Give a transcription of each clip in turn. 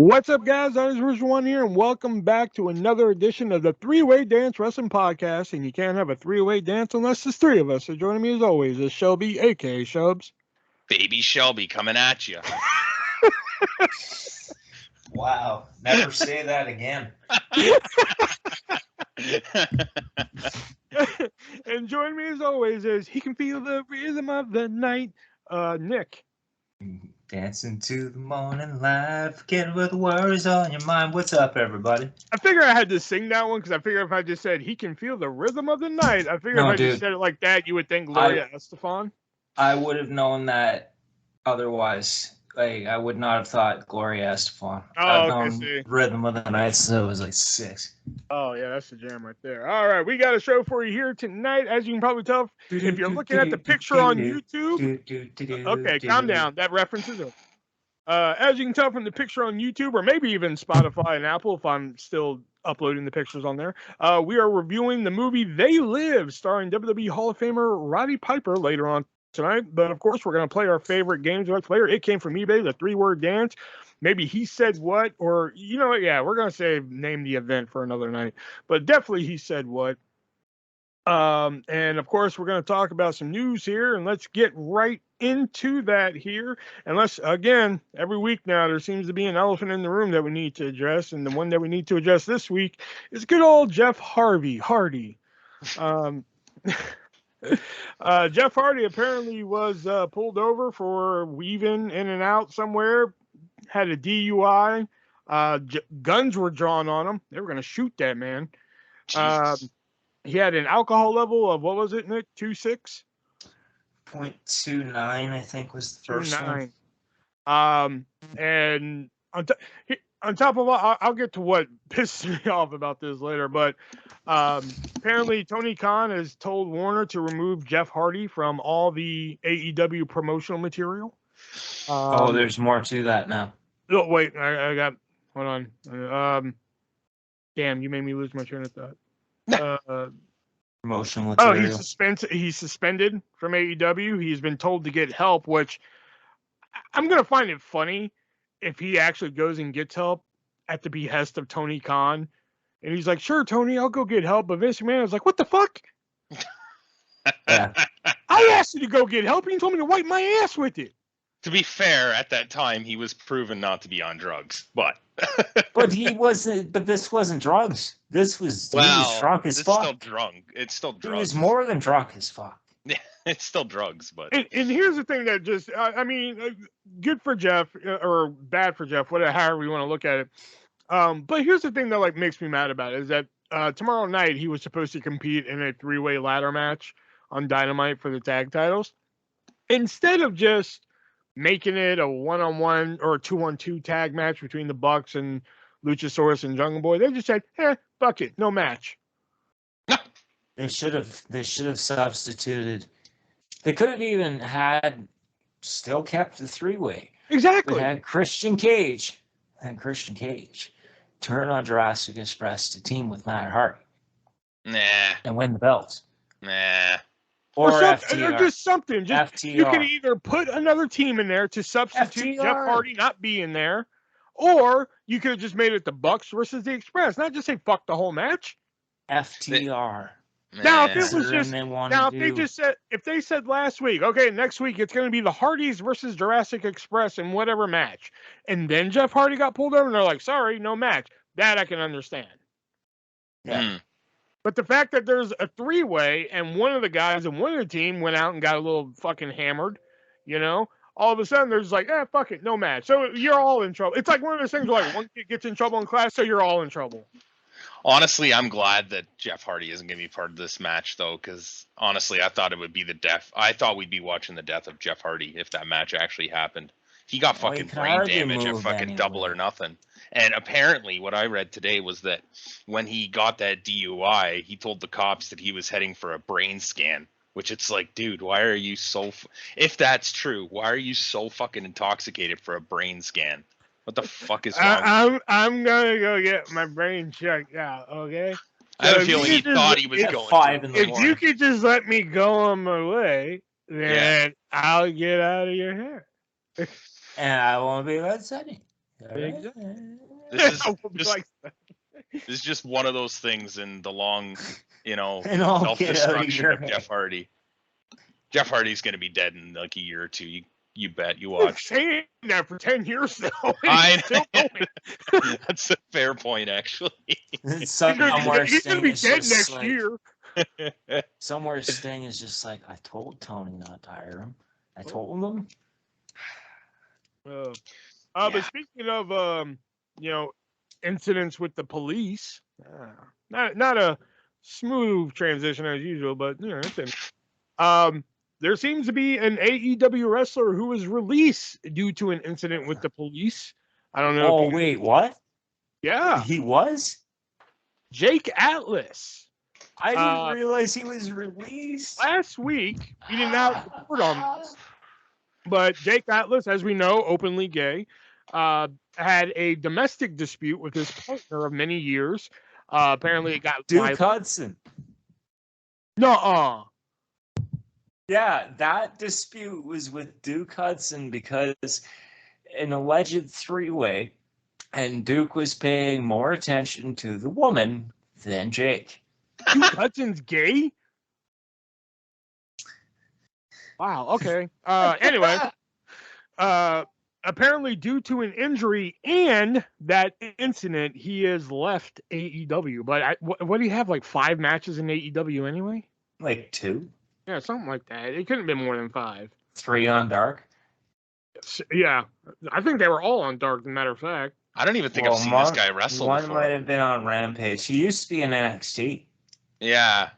What's up, guys? ArtistVersion1 here, and welcome back to another edition of the Three-Way Dance Wrestling Podcast. And you can't have a three-way dance unless there's three of us. So joining me as always is Shelby, aka Shubs. Baby Shelby coming at you. Wow. Never say that again. And joining me as always is he can feel the rhythm of the night, Nick. Dancing to the morning light, forget what the worries on your mind. What's up, everybody? I figured I had to sing that one because I figured if I just said he can feel the rhythm of the night, I figured if I just said it like that, you would think Gloria Estefan. I would have known that otherwise. Like, I would not have thought Gloria Estefan. I've known Rhythm of the Night since I was like 6. Oh, yeah, that's the jam right there. All right, we got a show for you here tonight. As you can probably tell, if you're looking at the picture on YouTube. Okay, calm down. That reference is over. As you can tell from the picture on YouTube, or maybe even Spotify and Apple, if I'm still uploading the pictures on there, we are reviewing the movie They Live, starring WWE Hall of Famer Roddy Piper later on tonight. But of course, we're going to play our favorite games right later. It came from eBay, the 3-word dance. Maybe he said what, or you know what? Yeah, we're going to say name the event for another night. But definitely he said what. And of course, we're going to talk about some news here, and let's get right into that here. And let's, again, every week now, there seems to be an elephant in the room that we need to address. And the one that we need to address this week is good old Jeff Hardy. Jeff Hardy apparently was pulled over for weaving in and out somewhere, had a DUI. Guns were drawn on him. They were going to shoot that man. He had an alcohol level of, what was it, Nick? 2.6? 0.29, I think, was the first one. And on top of all, I'll get to what pisses me off about this later, but apparently Tony Khan has told Warner to remove Jeff Hardy from all the AEW promotional material. There's more to that now. Oh, wait, I got, hold on. Damn, you made me lose my train of thought. Promotional material. He's suspended from AEW. He's been told to get help, which I'm going to find it funny if he actually goes and gets help at the behest of Tony Khan. And he's like, sure, Tony, I'll go get help. But Vince McMahon is like, what the fuck? Yeah. I asked you to go get help, and you told me to wipe my ass with it. To be fair, at that time, he was proven not to be on drugs, but... But he wasn't, but this wasn't drugs. This was, he was drunk as fuck. It's still drunk. It's still drugs. He was more than drunk as fuck. Yeah, it's still drugs, but... And here's the thing that just, I mean, good for Jeff, or bad for Jeff, whatever, however you want to look at it. But here's the thing that, like, makes me mad about it, is that tomorrow night he was supposed to compete in a 3-way ladder match on Dynamite for the tag titles. Instead of just making it a 1-on-1 or a 2-on-2 tag match between the Bucks and Luchasaurus and Jungle Boy, they just said, fuck it, no match. They should have substituted. They could have even still kept the 3-way. Exactly. They had Christian Cage turn on Jurassic Express to team with Matt Hardy. Nah. And win the belts. Nah. Or just something. FTR. You can either put another team in there to substitute Jeff Hardy not being there, or you could have just made it the Bucks versus the Express. Not just say fuck the whole match. FTR. Now, if it was just if they said last week, okay, next week it's going to be the Hardys versus Jurassic Express in whatever match, and then Jeff Hardy got pulled over, and they're like, sorry, no match. That I can understand. Yeah. But the fact that there's a 3-way and one of the guys and one of the team went out and got a little fucking hammered, you know, all of a sudden there's like, fuck it, no match. So you're all in trouble. It's like one of those things where like one kid gets in trouble in class, so you're all in trouble. Honestly, I'm glad that Jeff Hardy isn't going to be part of this match, though, because honestly, I thought it would be I thought we'd be watching the death of Jeff Hardy if that match actually happened. He got fucking brain damage at fucking Double or Nothing. And apparently what I read today was that when he got that DUI, he told the cops that he was heading for a brain scan, which it's like, dude, why are you so... If that's true, why are you so fucking intoxicated for a brain scan? What the fuck is wrong? I'm going to go get my brain checked out, okay? I have a feeling he thought he was going 5 in the morning. If you could just let me go on my way, then I'll get out of your hair. And I won't be upsetting. This is just one of those things in the long, self-destruction of Jeff Hardy. Jeff Hardy's going to be dead in like a year or two. You bet. You watch. Saying that for 10 years though. That's a fair point, actually. Somewhere he's going to be dead next year. Somewhere Sting is just like, I told Tony not to hire him. I told him. But speaking of, incidents with the police, not a smooth transition as usual, but there seems to be an AEW wrestler who was released due to an incident with the police. I don't know. Oh, wait, what? Yeah. He was? Jake Atlas. I didn't realize he was released. Last week, we did not report on this, but Jake Atlas, as we know, openly gay, had a domestic dispute with his partner of many years. Apparently, it got Duke Hudson. Nuh-uh. Yeah, that dispute was with Duke Hudson because an alleged three-way, and Duke was paying more attention to the woman than Jake. Duke Hudson's gay? Wow, okay. Anyway, apparently due to an injury and that incident, he has left AEW. But what do you have, like 5 matches in AEW anyway? Like 2? Yeah, something like that. It couldn't have been more than 5. 3 on Dark? Yeah, I think they were all on Dark, as a matter of fact. I don't even think I've seen this guy wrestle one before. Might have been on Rampage. He used to be in NXT. Yeah.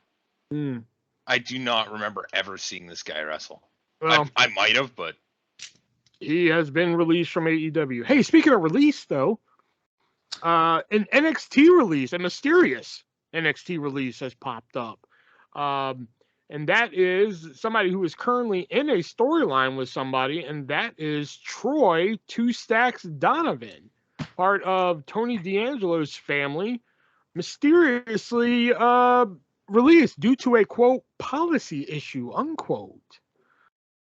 I do not remember ever seeing this guy wrestle. Well, I might have, but... He has been released from AEW. Hey, speaking of release, though, an NXT release, a mysterious NXT release has popped up. And that is somebody who is currently in a storyline with somebody, and that is Troy Two Stacks Donovan, part of Tony D'Angelo's family, mysteriously released due to a, quote, policy issue, unquote.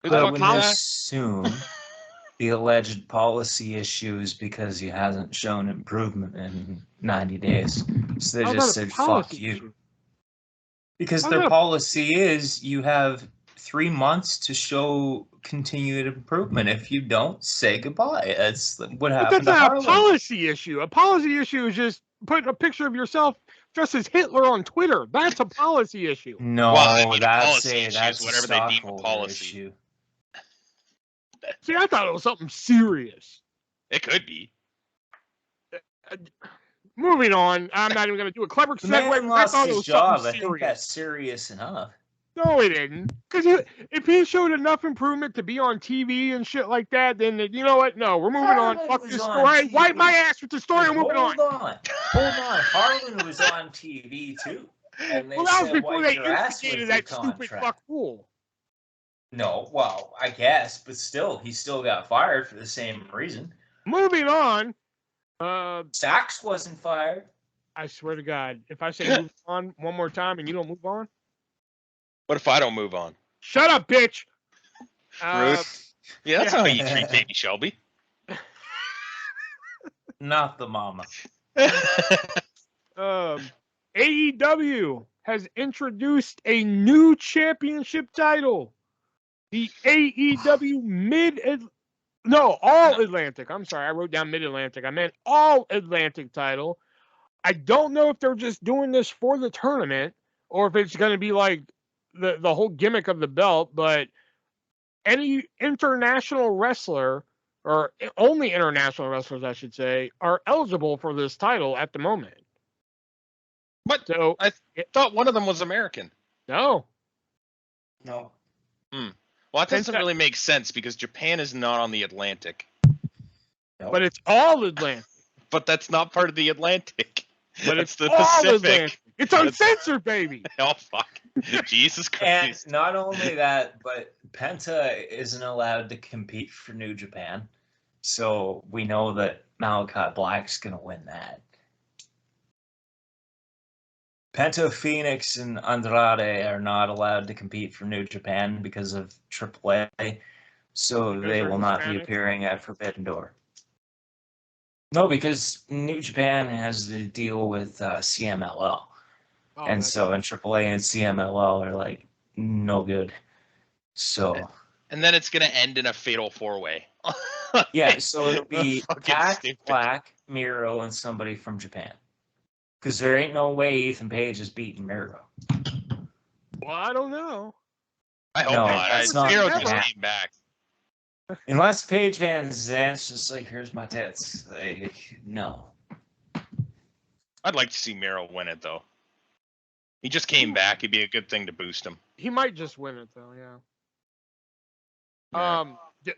I would assume the alleged policy issues because he hasn't shown improvement in 90 days. So they just said, fuck you. Issue? Because their policy is you have 3 months to show continued improvement. If you don't, say goodbye. That's what happened to Harlan. That's not a policy issue. A policy issue is just putting a picture of yourself dressed as Hitler on Twitter. That's a policy issue. No, that's whatever they deem a policy issue. See, I thought it was something serious. It could be. Moving on, I'm not even going to do a clever segue. I thought it was job. I think that's serious enough. No, it isn't. Because if he showed enough improvement to be on TV and shit like that, then you know what? No, we're moving on. Fuck this story. Wipe my ass with the story and moving on. Hold on. Harlan was on TV too. And they that was before they instigated that stupid fuck rule. No, well, I guess, but still, he still got fired for the same reason. Moving on. Sachs wasn't fired. I swear to God, if I say move on one more time and you don't move on. What if I don't move on? Shut up, bitch. Rude. Yeah, that's how you treat baby Shelby. Not the mama. AEW has introduced a new championship title. The AEW All Atlantic. I'm sorry, I wrote down Mid-Atlantic. I meant All Atlantic title. I don't know if they're just doing this for the tournament or if it's going to be like the whole gimmick of the belt, but any international wrestler, or only international wrestlers, I should say, are eligible for this title at the moment. But so I thought one of them was American. No. Well, that doesn't really make sense because Japan is not on the Atlantic. But it's all Atlantic. But that's not part of the Atlantic. But it's the all Pacific. Atlantic. It's uncensored, baby. Oh, fuck. Jesus Christ. And not only that, but Penta isn't allowed to compete for New Japan. So we know that Malachi Black's going to win that. Penta, Phoenix, and Andrade are not allowed to compete for New Japan because of AAA, so they will not be appearing at Forbidden Door. No, because New Japan has to deal with CMLL. Oh, And that's- so in AAA and CMLL are like no good. So And then it's gonna end in a fatal 4-way. yeah, so it'll be Fucking Pac, stupid. Black, Miro, and somebody from Japan. Because there ain't no way Ethan Page is beating Miro. Well, I don't know. I hope No, not. that's not Miro gonna just happen. came back. Unless Page fans dance just like, here's my tits. Like, no. I'd like to see Miro win it though. He just came back. It'd be a good thing to boost him. He might just win it though. Yeah. Yeah.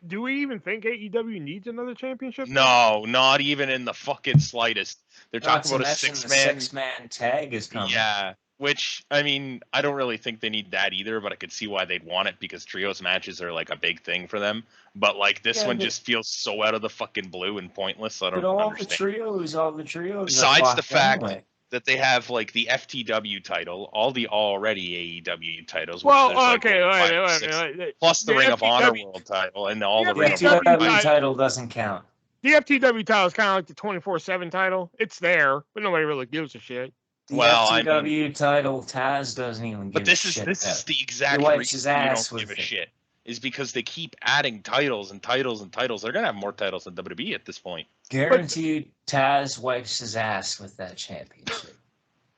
Do we even think AEW needs another championship? No, not even in the fucking slightest. They're Not talking to about a mention the 6-man. 6-man tag is coming. Yeah, which I mean, I don't really think they need that either, but I could see why they'd want it because trios matches are like a big thing for them. But like this Yeah, one but- just feels so out of the fucking blue and pointless. I But don't all understand. the trios. Besides are the fucked fact anyway. that they have like the FTW title, all the already AEW titles. Well, which there's, like, okay, what, 5 or wait, 6, wait. plus the The Ring of Honor FTW World title and all the The Ring The of Honor FTW titles. title doesn't count. The FTW title is kind of like the 24/7 title. It's there, but nobody really gives a shit. The Well, I FTW title, Taz doesn't even give But a this is shit this about. is the exact He wipes reason his you ass don't give with a it. shit. Is because they keep adding titles and titles and titles. They're gonna have more titles than WWE at this point. Guaranteed Taz wipes his ass with that championship.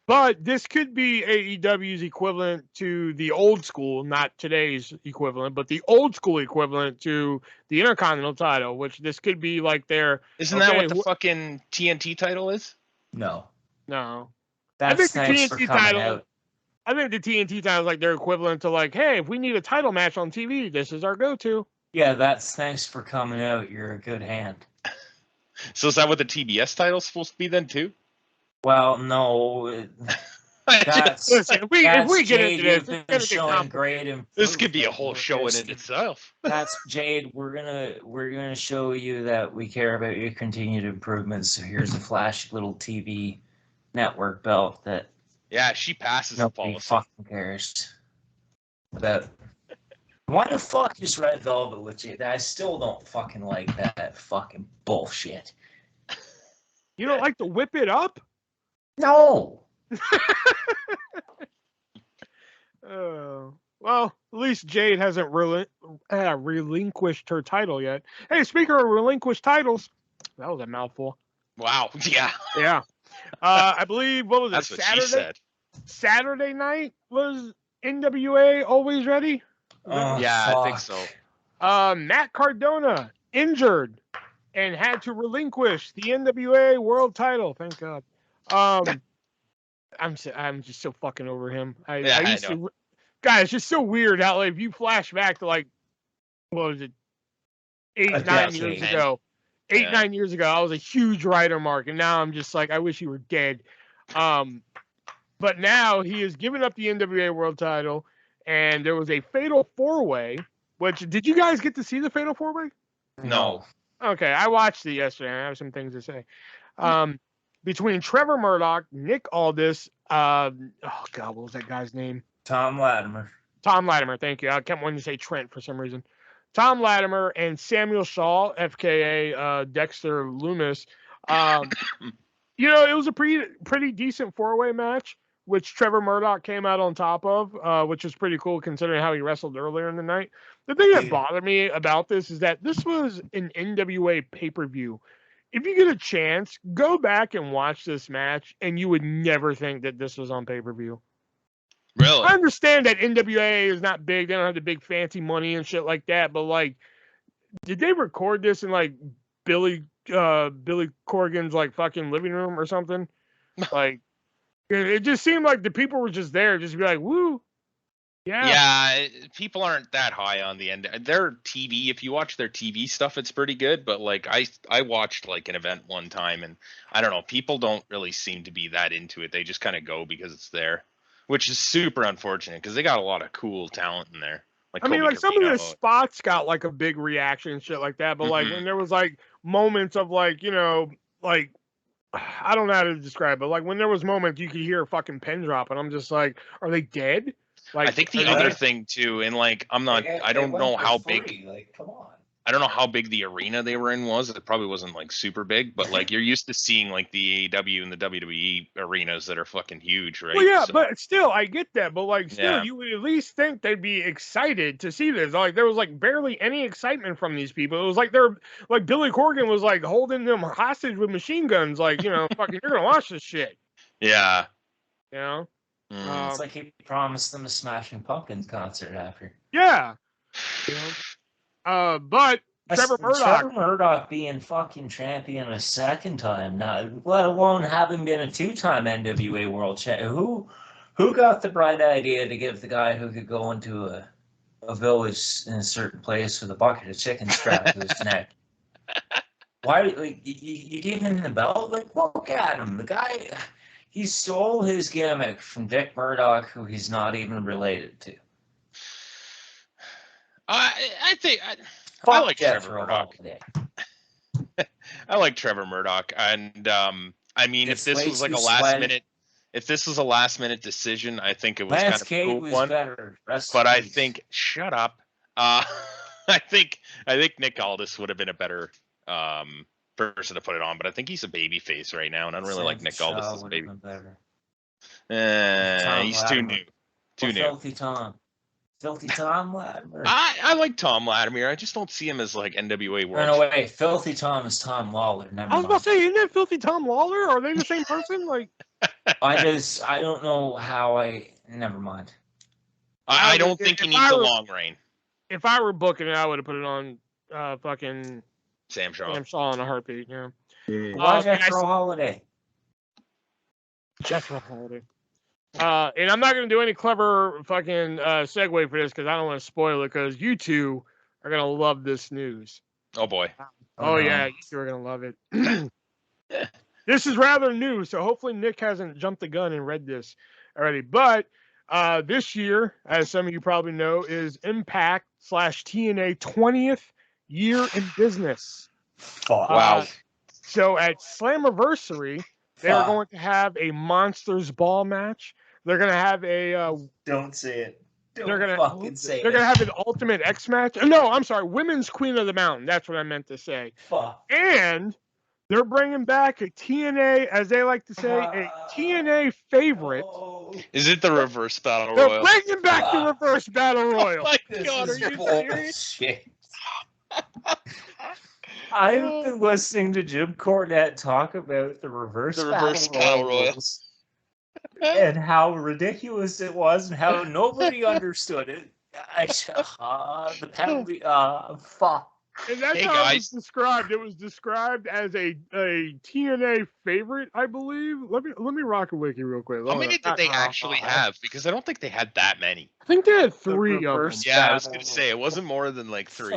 But this could be AEW's equivalent to the old school, not today's equivalent, but the old school equivalent to the Intercontinental title, which this could be like their. Isn't that okay, what the fucking TNT title is? No. No. That's think the thanks for TNT coming title- out. I think the TNT title is like their equivalent to like, hey, if we need a title match on TV, this is our go-to. Yeah, that's thanks for coming out. You're a good hand. So is that what the TBS title's supposed to be then too? Well, no. That's Listen, if we get Jade, into this, you've it's been gonna get showing complicated. great improvement. This could be a whole show in it itself. That's Jade. We're gonna show you that we care about your continued improvements. So here's a flashy little TV network belt that Yeah, she passes the nobody policy. fucking cares about. Why the fuck is Red Velvet with Jade? I still don't fucking like that fucking bullshit. You don't like to whip it up? No. Well, at least Jade hasn't relinquished her title yet. Hey, speaking of relinquished titles, that was a mouthful. Wow. Yeah. Yeah. I believe, what was That's it, what Saturday? she said. Saturday night was NWA Always Ready? Oh, Yeah, I think fuck. so. Matt Cardona injured and had to relinquish the NWA World Title. Thank God. I'm just so fucking over him. I used to. God, it's just so weird how like if you flash back to like what was it, 9 years ago. 9 years ago, I was a huge writer mark, and now I'm just like, I wish he were dead. But now he has given up the NWA World Title, and there was a Fatal 4-Way. Which did you guys get to see the Fatal 4-Way? No. Okay, I watched it yesterday. I have some things to say. Between Trevor Murdoch, Nick Aldis, oh God, what was that guy's name? Tom Latimer. Tom Latimer, thank you. I kept wanting to say Trent for some reason. Tom Latimer and Samuel Shaw, FKA Dexter Loomis. You know, it was a pretty decent 4-way match, which Trevor Murdoch came out on top of, which was pretty cool considering how he wrestled earlier in the night. The thing that bothered me about this is that this was an NWA pay-per-view. If you get a chance, go back and watch this match, and you would never think that this was on pay-per-view. Really? I understand that NWA is not big. They don't have the big fancy money and shit like that. But like, did they record this in like Billy Corgan's like fucking living room or something? Like, it just seemed like the people were just there, just to be like, woo. Yeah, people aren't that high on the end. Their TV, if you watch their TV stuff, it's pretty good. But like, I watched like an event one time, and I don't know, people don't really seem to be that into it. They just kind of go because it's there, which is super unfortunate because they got a lot of cool talent in there. Like, I mean, Kobe like some of the Carino. spots got like a big reaction and shit like that. But like when there was like moments of like, you know, like I don't know how to describe it. Like when there was moments you could hear a fucking pen drop, and I'm just like, are they dead? Like, I think the other thing too, and like I don't know how big. Like, come on. I don't know how big the arena they were in was. It probably wasn't like super big, but like you're used to seeing like the AEW and the WWE arenas that are fucking huge, right? Well, yeah, So, but still, I get that. But like, still, Yeah. you would at least think they'd be excited to see this. Like, there was like barely any excitement from these people. It was like they're like Billy Corgan was like holding them hostage with machine guns. Like, you know, fucking, you're gonna watch this shit. yeah. You know. Mm. It's like he promised them a Smashing Pumpkins concert after. Yeah. You know. But Trevor Murdoch being fucking champion a second time, not let alone having been a 2-time NWA World Champion. Who got the bright idea to give the guy who could go into a village in a certain place with a bucket of chicken strapped to his neck? Why, like, you give him the belt? Like, look at him. The guy, he stole his gimmick from Dick Murdoch, who he's not even related to. I think I like Trevor Murdoch. Holiday. I like Trevor Murdoch, and I mean, if this was like a last minute decision, I think it was Lance kind of a Cade cool was one. better. But I think, shut up. I think Nick Aldis would have been a better person to put it on, but I think he's a baby face right now, and I don't really like Nick Aldis as a baby. He's too new. Too new. Filthy Tom Latimer. I like Tom Latimer. I just don't see him as like NWA World. No way. Filthy Tom is Tom Lawler. I was about to say, isn't that Filthy Tom Lawler? Are they the same person? Like, I don't know how never mind. I don't think he needs a long reign. If I were booking it, I would have put it on fucking Sam Shaw. in a heartbeat. Yeah. Why Jethro Holiday? Jethro Holiday. And I'm not going to do any clever fucking segue for this because I don't want to spoil it because you two are going to love this news. Oh, boy. Oh, yeah. You two are going to love it. This is rather new, so hopefully Nick hasn't jumped the gun and read this already. But this year, as some of you probably know, is Impact / TNA 20th year in business. Wow. So at Slammiversary, they are going to have a Monsters Ball match. They're going to have a... Don't say it. They're going to have an Ultimate X match. No, I'm sorry. Women's Queen of the Mountain. That's what I meant to say. Fuck. And they're bringing back a TNA, as they like to say, a TNA favorite. Is it the Reverse Battle They're Royal? bringing back the Reverse Battle Royal. Oh my God, are you serious? I've been listening to Jim Cornette talk about the Reverse Battle Royals. And how ridiculous it was and how nobody understood it. The penalty, fuck. And that's how it was described. It was described as a TNA favorite, I believe. Let me rock a wiki real quick. How many did they actually have? Because I don't think they had that many. I think they had 3 of them. Yeah, I was going to say, it wasn't more than like 3.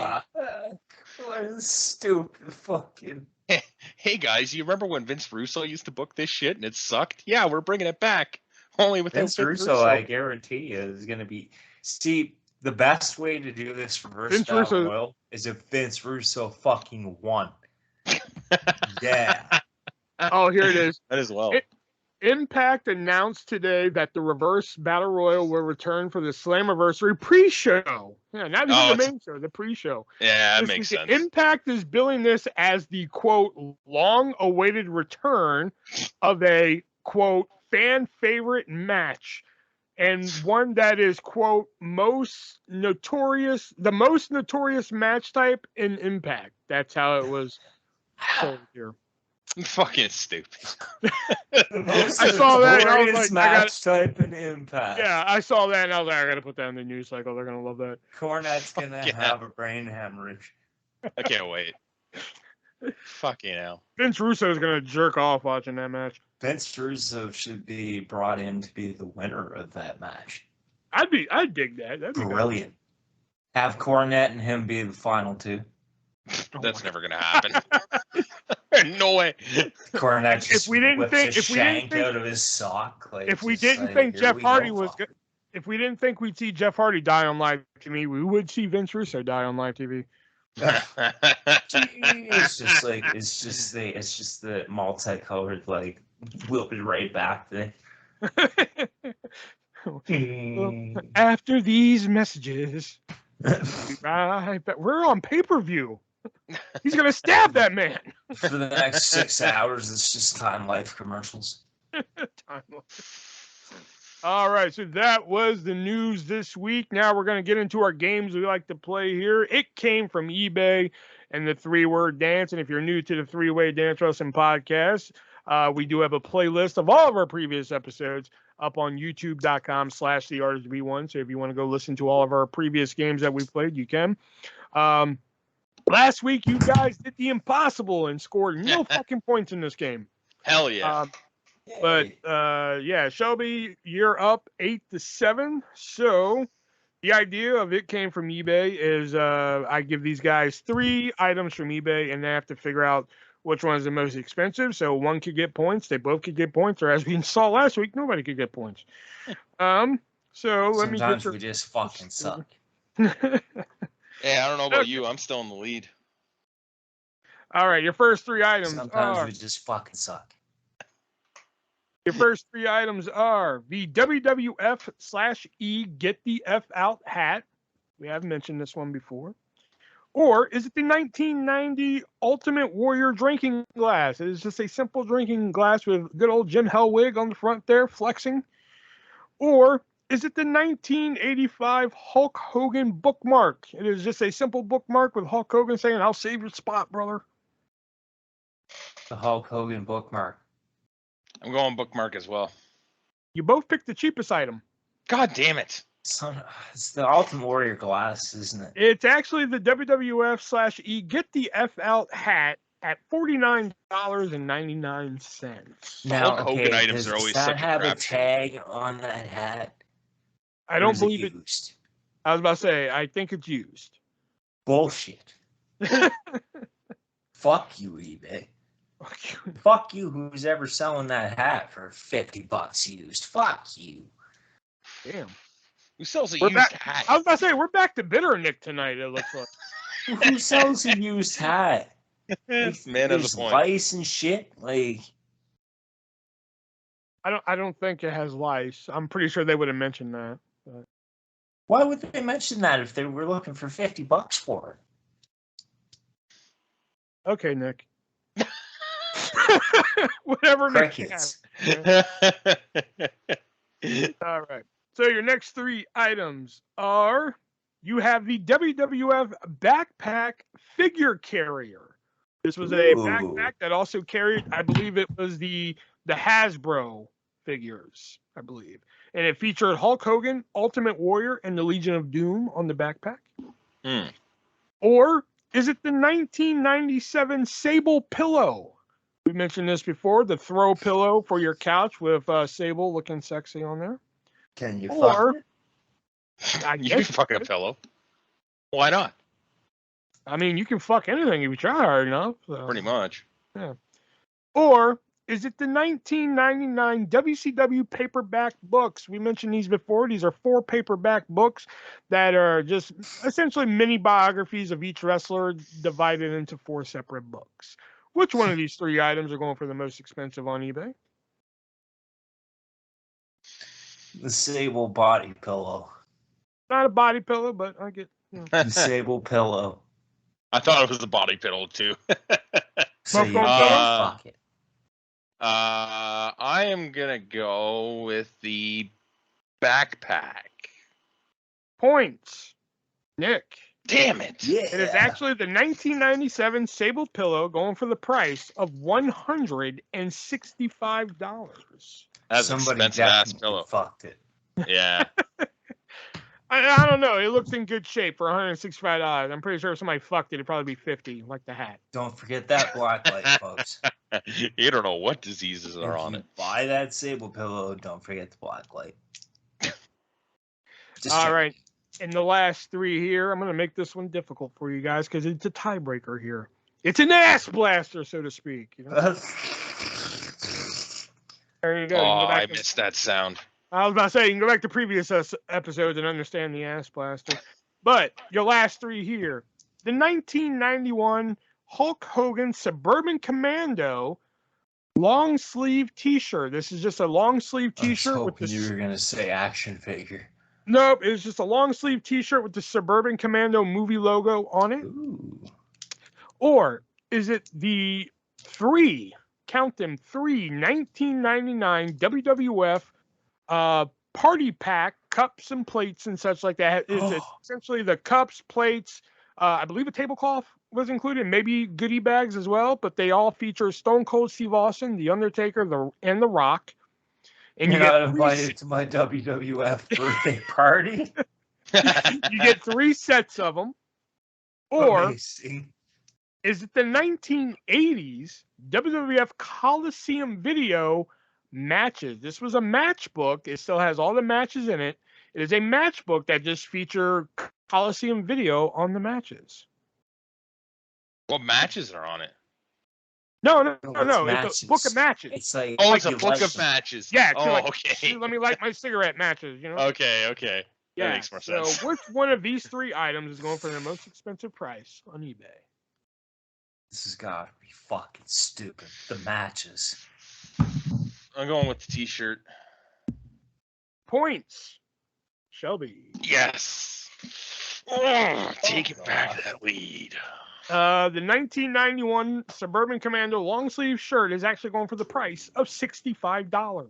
Stupid fucking... Hey guys, you remember when Vince Russo used to book this shit and it sucked? Yeah, we're bringing it back. Only with Vince Russo, I guarantee you, is going to be... See, the best way to do this Reverse Battle Royal is if Vince Russo fucking won. Yeah. Oh, here it is. That as well. Impact announced today that the Reverse Battle Royal will return for the Slammiversary pre-show. Yeah, not even the main show, the pre-show. Yeah, that makes sense. Impact is billing this as the, quote, long-awaited return of a, quote, fan favorite match. And one that is, quote, the most notorious match type in Impact. That's how it was sold here. Fucking stupid. I saw that and I was like, match type in Impact. Yeah, I saw that and I was like, I gotta put that in the news cycle. They're gonna love that. Cornette's gonna have a brain hemorrhage. I can't wait. Fucking hell. Vince Russo is gonna jerk off watching that match. Vince Russo should be brought in to be the winner of that match. I'd dig that. That'd be brilliant. Have Cornette and him be the final 2. That's never gonna happen. No way. Cornette just if we didn't think out of his sock. Like, if we didn't think Jeff Hardy was good, if we didn't think we'd see Jeff Hardy die on live TV, we would see Vince Russo die on live TV. It's just the multicolored, like, we'll be right back thing. After these messages. I bet we're on pay-per-view. He's gonna stab that man. For the next 6 hours, it's just Time Life commercials. All right, so that was the news this week. Now we're going to get into our games we like to play here. It came from eBay and the 3-word dance. And if you're new to the 3-way dance wrestling podcast, we do have a playlist of all of our previous episodes up on youtube.com/theartistv1. So if you want to go listen to all of our previous games that we played, you can. Last week, you guys did the impossible and scored no fucking points in this game. Hell yeah. But yeah, Shelby, you're up 8-7. So the idea of it came from eBay is I give these guys 3 items from eBay, and they have to figure out which one is the most expensive. So one could get points, they both could get points, or as we saw last week, nobody could get points. So let me get we just fucking suck. Yeah, I don't know about you. I'm still in the lead. All right, your first 3 items Sometimes are... we just fucking suck. Your first 3 items are the WWF/E Get the F Out hat. We have mentioned this one before. Or is it the 1990 Ultimate Warrior drinking glass? It is just a simple drinking glass with good old Jim Hellwig on the front there, flexing. Or is it the 1985 Hulk Hogan bookmark? It is just a simple bookmark with Hulk Hogan saying, "I'll save your spot, brother." The Hulk Hogan bookmark. I'm going bookmark as well. You both picked the cheapest item. God damn it. It's the Ultimate Warrior glass, isn't it? It's actually the WWF/E Get the F Out hat at $49.99. Now, Hulk Hogan items are always does such that a have a crapshoot. tag on that hat? I Or don't is believe it. used? I was about to say, I think it's used. Bullshit. Fuck you, eBay. Fuck you, who's ever selling that hat for $50 used. Fuck you. Damn. Who sells a We're used back- hat? I was about to say, we're back to Bitter Nick tonight, it looks like. Who sells a used hat? Man of the There's point. lice and shit. Like, I don't think it has lice. I'm pretty sure they would have mentioned that. But... why would they mention that if they were looking for $50 for it? Okay, Nick. Whatever Nick has. All right. So your next 3 items are, you have the WWF backpack figure carrier. This was a backpack that also carried, I believe it was the Hasbro figures, I believe. And it featured Hulk Hogan, Ultimate Warrior, and the Legion of Doom on the backpack. Or is it the 1997 Sable pillow? We mentioned this before, the throw pillow for your couch with Sable looking sexy on there. Can you Or, fuck it? I You can guess fuck a pillow. Why not? I mean, you can fuck anything if you try hard enough. So. Pretty much. Yeah. Or is it the 1999 WCW paperback books? We mentioned these before. These are 4 paperback books that are just essentially mini biographies of each wrestler divided into 4 separate books. Which one of these 3 items are going for the most expensive on eBay? The Sable body pillow. Not a body pillow, but I get. You know. The Sable pillow. I thought it was the body pillow too. So you Buffalo can't pillow? fuck it. I am gonna go with the backpack. Points. Nick. Damn it! Yeah. It is actually the 1997 Sable pillow going for the price of $165. That's Somebody expensive ass definitely pillow. fucked it. Yeah. I don't know. It looks in good shape for $165. I'm pretty sure if somebody fucked it, it'd probably be $50, like the hat. Don't forget that black light, folks. You don't know what diseases are If on you it. buy that Sable pillow, don't forget the black light. Just All check. right. And the last 3 here, I'm going to make this one difficult for you guys because it's a tiebreaker here. It's an ass blaster, so to speak. You know? There you go. You can Oh, go back I to- missed that sound. I was about to say, you can go back to previous episodes and understand the ass blaster. But your last 3 here. The 1991 Hulk Hogan Suburban Commando long sleeve t-shirt. This is just a long sleeve I was t-shirt with hoping the you were gonna say action figure. Nope, it was just a long sleeve T-shirt with the Suburban Commando movie logo on it. Ooh. Or is it the count them, 1999 WWF party pack cups and plates and such like that? It's essentially the cups, plates, I believe a tablecloth was included, maybe goodie bags as well, but they all feature Stone Cold Steve Austin, The Undertaker, and The Rock. And You're not invited to my WWF birthday party? You get 3 sets of them. Or Amazing. is it the 1980s WWF Coliseum video matches? This was a matchbook. It still has all the matches in it. It is a matchbook that just feature Coliseum video on the matches. What matches are on it? No. Matches. It's a book of matches. It's like, Oh, it's a book of matches. Yeah. Oh, like, okay. Let me light my cigarette matches. You know. Okay. Yeah. That makes more sense. So, which one of these 3 items is going for the most expensive price on eBay? This has got to be fucking stupid. The matches. I'm going with the T-shirt. Points. Shelby. Yes. Oh, take it back, that lead. The 1991 Suburban Commando long sleeve shirt is actually going for the price of $65.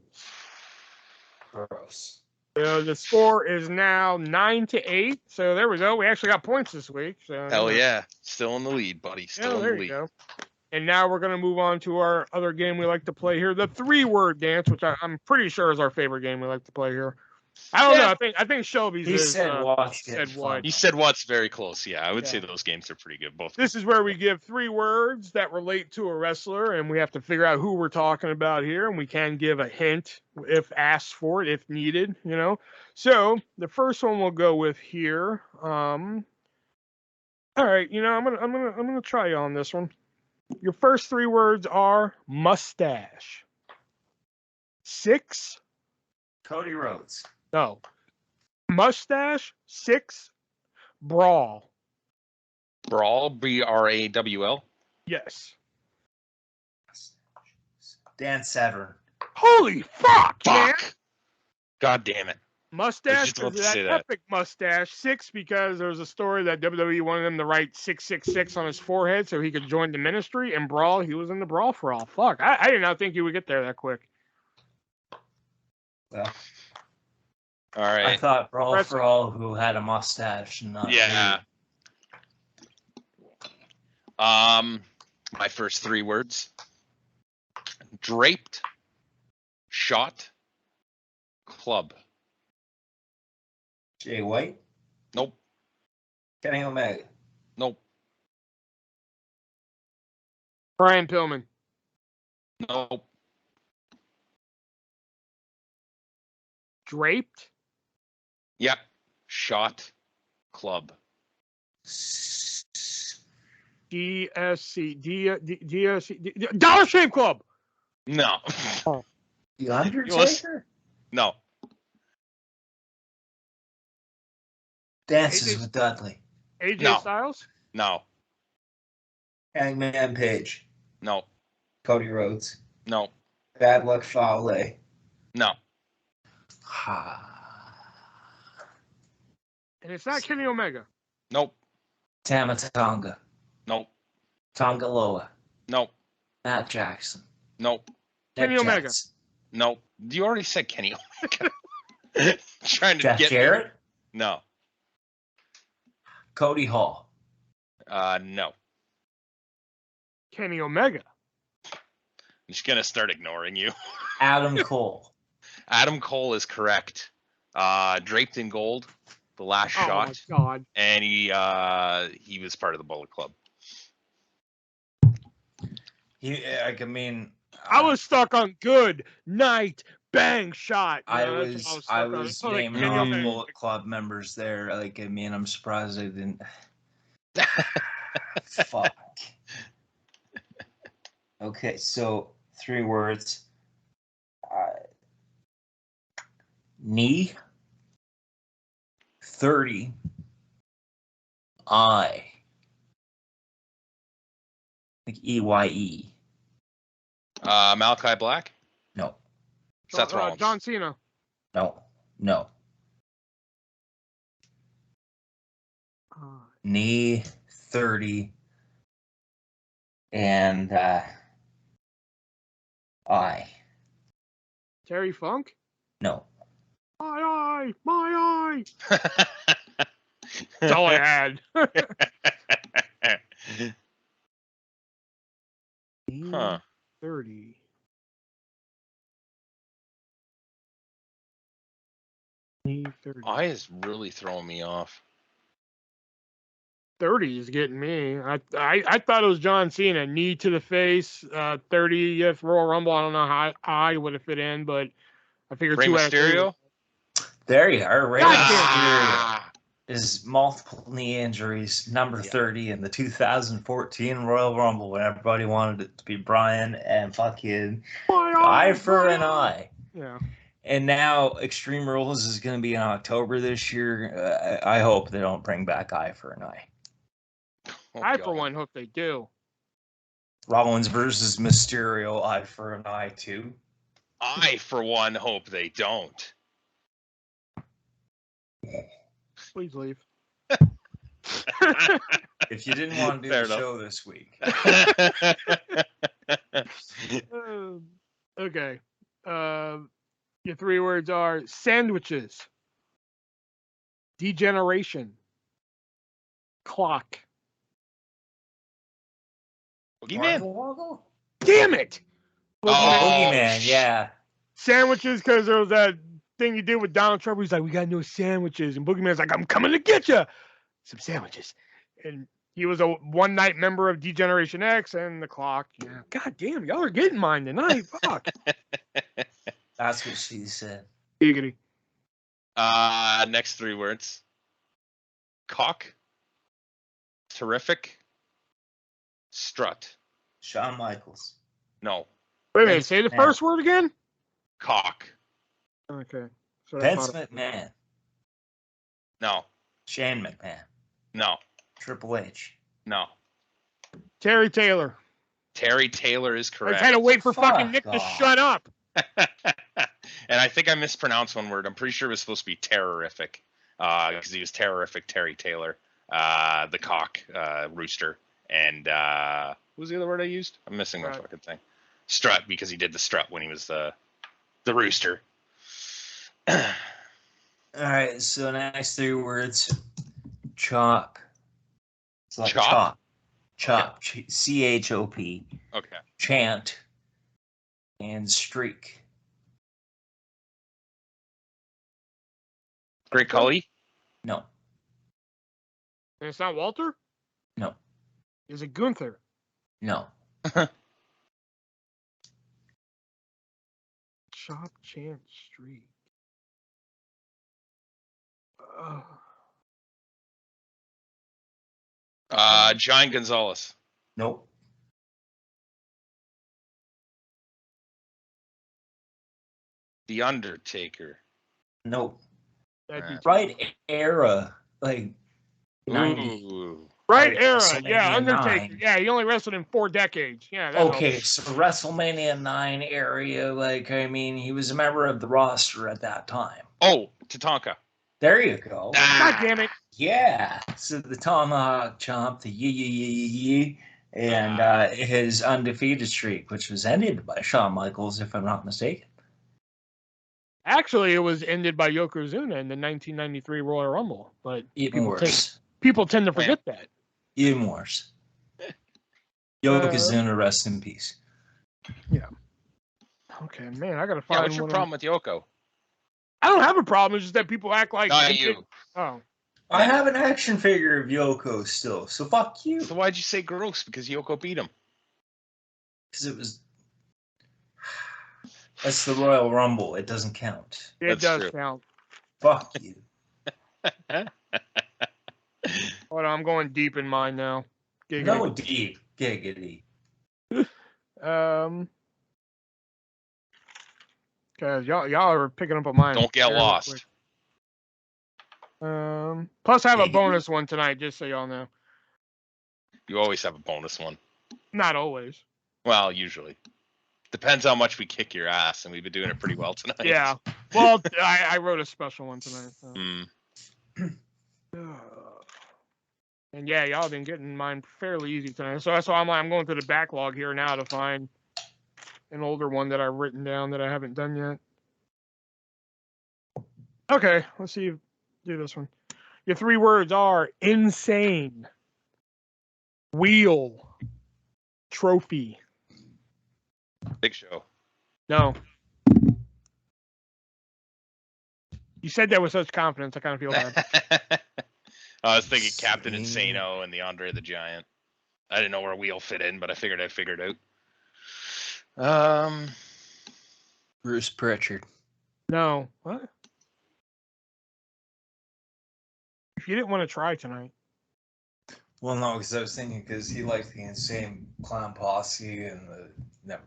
Gross. The score is now 9-8. So there we go. We actually got points this week. So Hell yeah. Still in the lead, buddy. Still in the there lead. you go. And now we're going to move on to our other game we like to play here, the 3-word dance, which I'm pretty sure is our favorite game we like to play here. I don't know. I think Shelby's said what. He said what's very close. Yeah, I would say those games are pretty good. Both. This is where we give 3 words that relate to a wrestler, and we have to figure out who we're talking about here, and we can give a hint if asked for it, if needed. You know. So the first one we'll go with here. All right. You know, I'm gonna try you on this one. Your first 3 words are mustache. 6. Cody Rhodes. No. Mustache. 6. Brawl. Brawl. BRAWL. Yes. Dan Severn. Holy fuck, man. God damn it. Mustache, just about because to of say that that. epic mustache. 6, because there was a story that WWE wanted him to write 666 on his forehead so he could join the ministry. And Brawl, he was in the Brawl for all. Fuck. I did not think he would get there that quick. Well, all right. I thought Brawl for all who had a mustache and not Yeah. me. My first 3 words. Draped. Shot. Club. Jay White. Nope. Kenny Omega. Nope. Brian Pillman. Nope. Draped. Yep. Shot. Club. DSC. Dollar Shave Club. No. The Undertaker? No. Dances AJ with Dudley. AJ Styles. No. Hangman Page. No. Cody Rhodes. No. Bad Luck Fale. No. And it's not Kenny Omega. Nope. Tama Tonga. Nope. Tonga Loa. Nope. Matt Jackson. Nope. Kenny Nick Omega. Jackson. Nope. You already said Kenny Omega. Trying to Jeff get Jarrett. me. No. Cody Hall. No. Kenny Omega. I'm just gonna start ignoring you. Adam Cole. Adam Cole is correct. Draped in gold, the last shot, Oh my God. and he was part of the Bullet Club. I was stuck on good night bang shot. I You know, was stuck on. naming Kenny off Omega. Bullet Club members there. I'm surprised I didn't. Fuck. Okay, so 3 words. Knee. 30. I. Like EYE. Malachi Black, No. Seth Rollins. John Cena. No. knee 30, and eye. Terry Funk? No. My eye. That's all I had. Huh. 30. Knee 30. Eye is really throwing me off. 30 is getting me. I thought it was John Cena. Knee to the face. 30th Royal Rumble. I don't know how I would have fit in, but I figured Rey 2 out of 3. Mysterio? There you are. Rey God Mysterio is multiple knee injuries, number 30 in the 2014 Royal Rumble, when everybody wanted it to be Bryan and fucking eye for an eye. Yeah. And now Extreme Rules is going to be in October this year. I hope they don't bring back eye for an eye. Oh, I, God. for one, hope they do. Rollins versus Mysterio, eye for an eye too. I, for one, hope they don't. Please leave. If you didn't want to do Fair the enough. show this week. Okay. Your 3 words are sandwiches, degeneration, clock. Boogeyman? Woggle? Damn it! Oh, Boogeyman, yeah. Sandwiches, because there was that thing you did with Donald Trump. He's like, we got no sandwiches. And Boogeyman's like, I'm coming to get you. Some sandwiches. And he was a one-night member of Degeneration X and the clock. Yeah. God damn, y'all are getting mine tonight. Fuck. That's what she said. Giggity. Next 3 words. Cock. Terrific. Strut. Shawn Michaels. No. Wait a minute. Say the first word again? Cock. Okay. So Vince McMahon. No. Shane McMahon. No. Triple H. No. Terry Taylor. Terry Taylor is I correct. just had to wait for fucking Fuck Nick to off. shut up. And I think I mispronounced one word. I'm pretty sure it was supposed to be terrorific, because he was terrorific Terry Taylor, the cock rooster, and what was the other word I used? I'm missing my fucking thing. Strut, because he did the strut when he was the rooster. All right, so next 3 words. Chop. It's like Chop? Chop. C-H-O-P. Okay. Chant. And streak. Great Khali? No. And it's not Walter? No. Is it Gunther? No. Chop, chant, streak. Giant Gonzalez. Nope. The Undertaker. Nope. That'd be Right era. Like 90. Ooh. right Like era. WrestleMania Yeah, Undertaker. 9. Yeah, he only wrestled in 4 decades. Yeah. That Okay, helps. so WrestleMania 9 area, like, I mean, he was a member of the roster at that time. Oh, Tatanka. There you go. God damn it. Yeah. So the Tomahawk Chomp, the yee, and his undefeated streak, which was ended by Shawn Michaels, if I'm not mistaken. Actually, it was ended by Yokozuna in the 1993 Royal Rumble, but Even worse. people tend to forget that. Even worse. Yokozuna, rest in peace. Yeah. Okay, man, I gotta find. Yeah, what's your problem with Yoko? I don't have a problem. It's just that people act like. Not you. Oh. I have an action figure of Yoko still, so fuck you. So why'd you say gross? Because Yoko beat him. Because it was. That's the Royal Rumble. It doesn't count. It That's does true. count. Fuck you. Hold on, I'm going deep in mine now. Giggity. No deep. Giggity. Cause y'all are picking up on mine. Don't get fairly lost. quick. Plus I have a Giggity. bonus one tonight, just so y'all know. You always have a bonus one. Not always. Well, usually. Depends how much we kick your ass, and we've been doing it pretty well tonight. Yeah. Well, I wrote a special one tonight. So. And yeah, y'all have been getting mine fairly easy tonight. So that's why I'm going through the backlog here now to find an older one that I've written down that I haven't done yet. Okay, let's see. Do this one. Your 3 words are insane, wheel, trophy. Big Show. No. You said that with such confidence. I kind of feel bad. I was thinking Captain Insane. Insano and the Andre the Giant. I didn't know where Wheel fit in, but I figured I'd figure it out. Bruce Pritchard. No. What? If you didn't want to try tonight. Well, no, because I was thinking because he liked the Insane Clown Posse and the. Never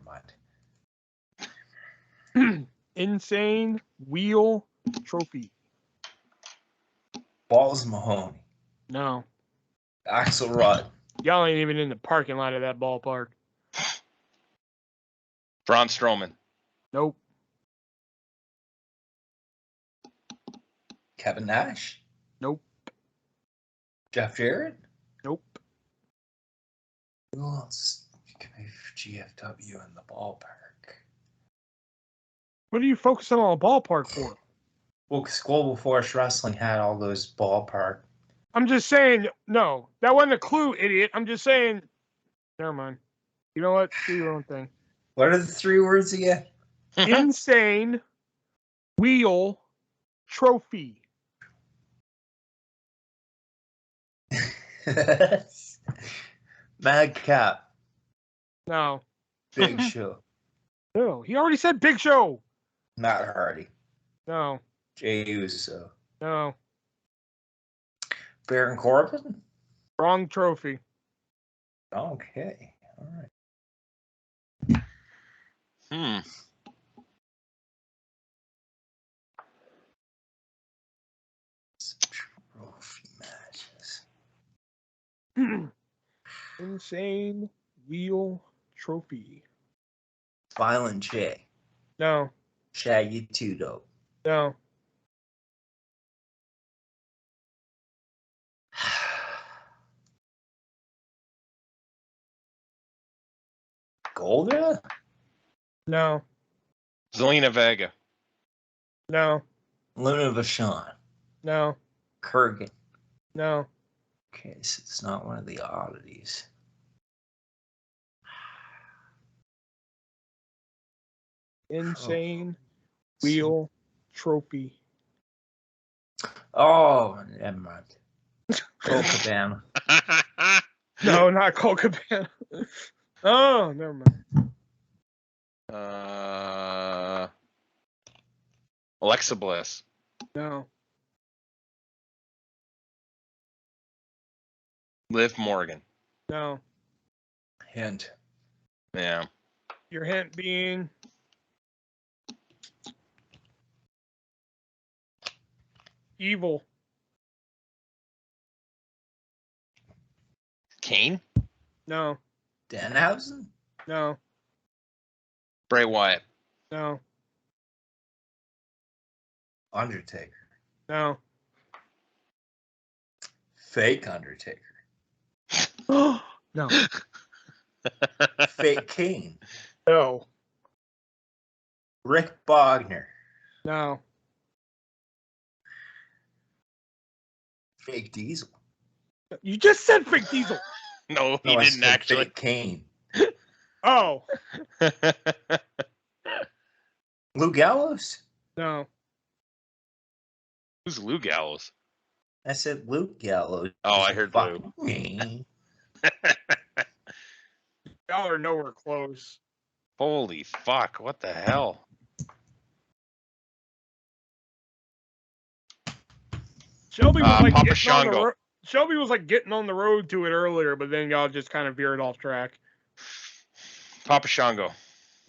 mind. Insane, wheel, trophy. Balls Mahoney. No. Axel Rudd. Y'all ain't even in the parking lot of that ballpark. Braun Strowman. Nope. Kevin Nash. Nope. Jeff Jarrett. Nope. Who else can be GFW in the ballpark? What are you focusing on a ballpark for? Well, because Global Force Wrestling had all those ballpark. I'm just saying, no. That wasn't a clue, idiot. I'm just saying, never mind. You know what? Do your own thing. What are the 3 words again? Insane, wheel, trophy. Madcap. No. Big Show. No. He already said Big Show. Matt Hardy. No. Jey Uso. No. Baron Corbin? Wrong trophy. Okay. All right. Trophy matches. Insane, wheel, trophy. Violent J. No. Shaggy 2 Dope. No. Golda? No. Zelina Vega. No. Luna Vachon. No. Kurgan. No. Okay, so it's not one of the oddities. Insane, wheel, trophy. Oh, never mind. Colt Cabana. No, not Colt Cabana. Oh, never mind. Alexa Bliss. No. Liv Morgan. No. Hint. Yeah. Your hint being evil. Kane. No. Danhausen? No. Bray Wyatt. No. Undertaker. No. Fake Undertaker. No. Fake Kane. No. Rick Bogner. No. Fake Diesel. You just said fake Diesel. No, he No, I didn't said actually. Fake Kane. Oh. Lou Gallows? No. Who's Lou Gallows? I said Luke Gallows. Oh, I heard Lou. Fuck me. Y'all are nowhere close. Holy fuck! What the hell? Shelby was like Papa getting on the Shango. road. Shelby was like getting on the road to it earlier, but then y'all just kind of veered off track. Papa Shango.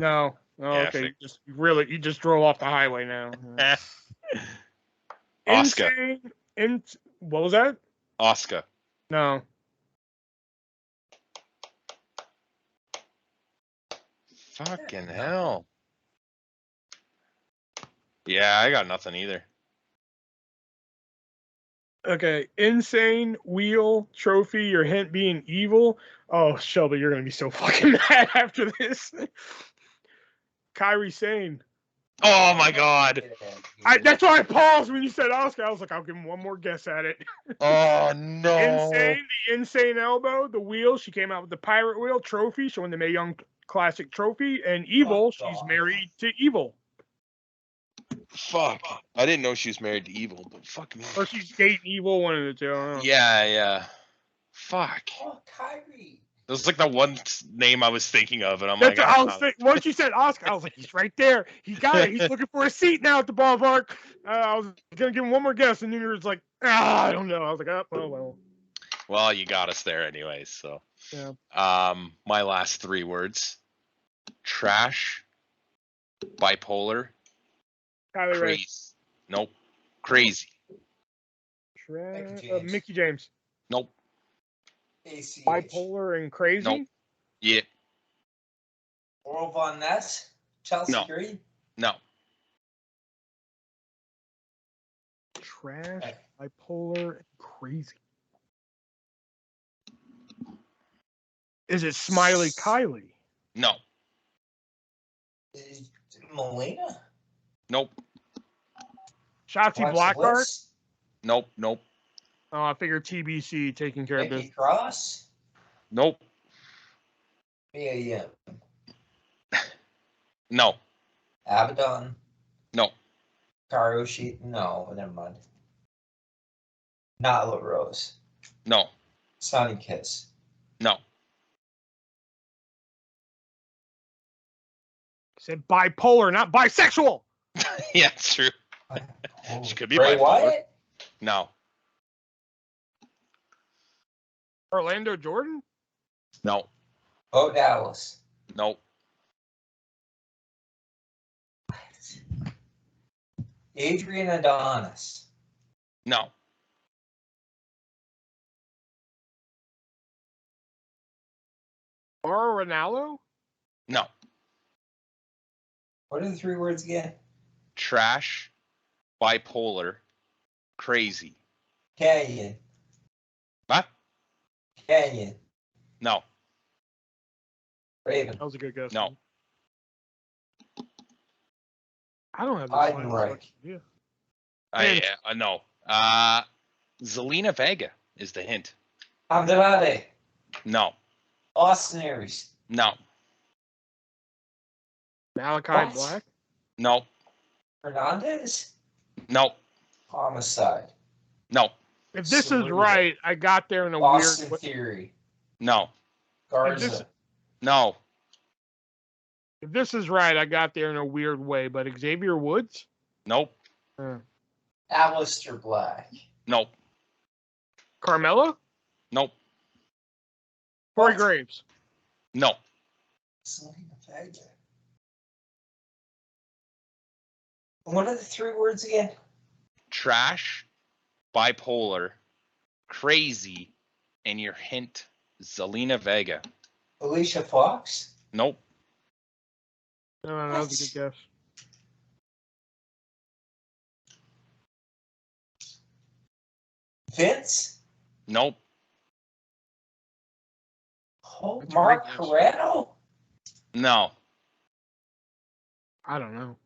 No. Oh, Yeah, okay. You just drove off the highway now. Oscar. Insane. What was that? Oscar. No. Fucking hell. Yeah, I got nothing either. Okay, insane, wheel, trophy, your hint being evil. Oh, Shelby, you're gonna be so fucking mad after this. Kyrie Sane. Oh my god. That's why I paused when you said Oscar. I was like, I'll give him one more guess at it. Oh no. Insane, the insane elbow, the wheel. She came out with the pirate wheel trophy, showing the Mae Young Classic trophy, and evil. She's married to evil. Fuck. I didn't know she was married to evil, but fuck me. Or she's dating evil, one of the two. I don't know. Yeah. Fuck. Oh, Kyrie. That was like the one name I was thinking of, and I'm That's like, what I was thinking. Once you said Oscar, I was like, he's right there. He got it. He's looking for a seat now at the ballpark. I was gonna give him one more guess, and then you were like, I don't know. I was like, oh well. Well, you got us there anyways. So, Yeah. My last 3 words: trash, bipolar, Kylie Ray. crazy. Nope. Crazy. Mickey James. Nope. ACH. Bipolar and crazy. Nope. Yeah. Oral Von Ness. Chelsea No. Green. No. Trash, bipolar, and crazy. Is it Smiley Kylie? No. Melina. Nope. Shotzi Blackheart? Bliss? Nope. Oh, I figured TBC taking care of Nikki business. Cross. Nope. Yeah. No. Abaddon. No. Karoshi. No, never mind. Not LaRose. No. Sonny Kiss. No. Said bipolar, not bisexual. Yeah, it's true. She could be Bray bipolar. Wyatt? No. Orlando Jordan? No. Bo Dallas. Nope. Adrian Adonis. No. Mauro Ranallo? No. What are the 3 words again? Trash, bipolar, crazy. Canyon. What? Canyon. No. Raven. That was a good guess. No. I don't have the Heidenreich. slightest idea. No. Zelina Vega is the hint. Andrade. No. Austin Aries. No. Malachi What? Black? No. Hernandez. No. Homicide. No. If this is Selena. right, I got there in a Austin weird. Theory. No. Garza. No. If this is right, I got there in a weird way. But Xavier Woods? Nope. Aleister Black. Nope. Carmella? Nope. Corey What? Graves? No. Selena Vega. What are the 3 words again? Trash, bipolar, crazy, and your hint, Zelina Vega. Alicia Fox. Nope. No, that was a good guess. Vince. Nope. Oh, That's Mark right, yes. Carrano. No. I don't know.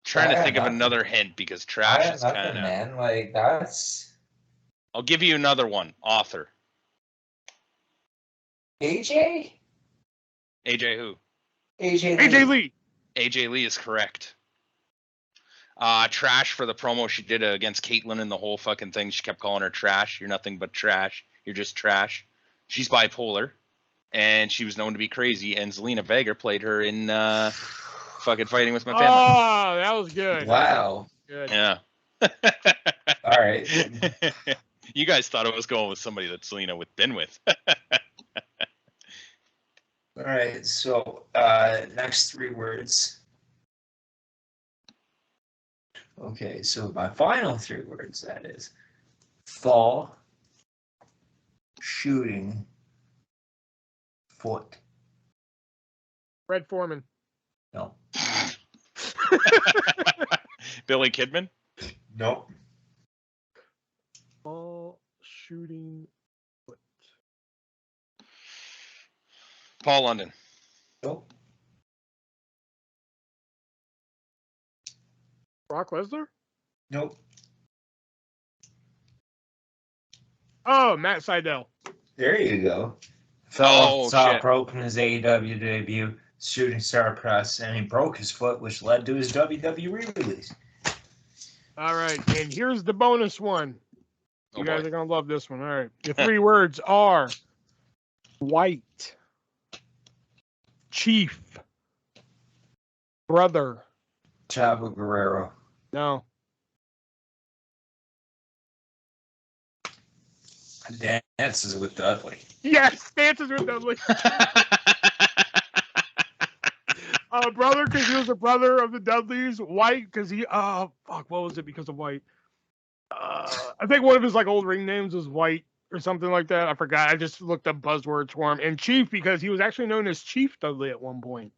Trying to I think of got another hint because I trash got is nothing, kind of. man. Like, that's I'll give you another one. Author. AJ. AJ who? AJ. AJ Lee. AJ Lee is correct. Trash for the promo she did against Caitlyn and the whole fucking thing. She kept calling her trash. You're nothing but trash. You're just trash. She's bipolar, and she was known to be crazy. And Zelina Vega played her in fucking Fighting with My Family. Oh, that was good. Wow. Good. Yeah. All right. You guys thought I was going with somebody that Selena would been with. All right. So next 3 words. Okay. So my final 3 words, that is fall, shooting, foot. Red Foreman. No. Billy Kidman? Nope. shooting foot. Paul London. Nope. Brock Lesnar? Nope. Oh, Matt Sydal. There you go. Fell off the top Shit. rope in his AEW debut, shooting star press, and he broke his foot, which led to his WWE release. All right, and here's the bonus one. Oh, You guys boy. are going to love this one. All right. The 3 words are white, chief, brother. Chavo Guerrero. No. Dances with Dudley. Yes, Dances with Dudley. Brother, because he was a brother of the Dudleys. White, because he, what was it because of white? I think one of his like old ring names was White or something like that. I forgot. I just looked up buzzwords for him. And Chief, because he was actually known as Chief Dudley at one point.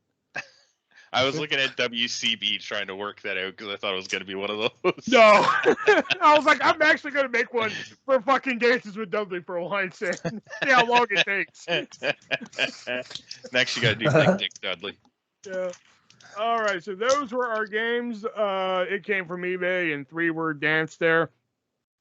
I was looking at WCB trying to work that out because I thought it was going to be one of those. No. I was like, I'm actually going to make one for fucking Dances with Dudley for a while. See how long it takes. Next, you got to do Big Dick Dudley. Yeah. All right. So those were our games. It came from eBay and 3-word dance there.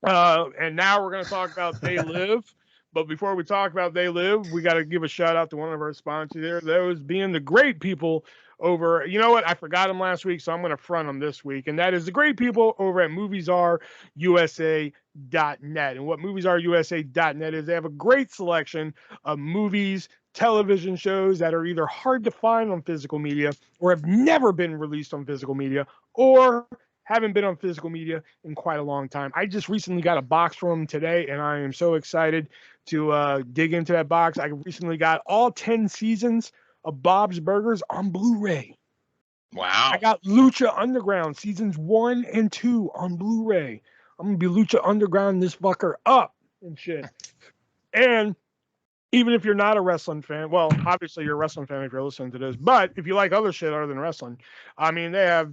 And now we're going to talk about They Live. But before we talk about They Live, we got to give a shout out to one of our sponsors there. Those being the great people over, you know what? I forgot them last week, so I'm going to front them this week. And that is the great people over at MoviesRUSA.net. And what MoviesRUSA.net is, they have a great selection of movies, television shows that are either hard to find on physical media or have never been released on physical media or haven't been on physical media in quite a long time. I just recently got a box from them today, and I am so excited to dig into that box. I recently got all 10 seasons of Bob's Burgers on Blu-ray. Wow. I got Lucha Underground seasons 1 and 2 on Blu-ray. I'm going to be Lucha Underground this fucker up and shit. And even if you're not a wrestling fan, well, obviously you're a wrestling fan if you're listening to this, but if you like other shit other than wrestling, I mean, they have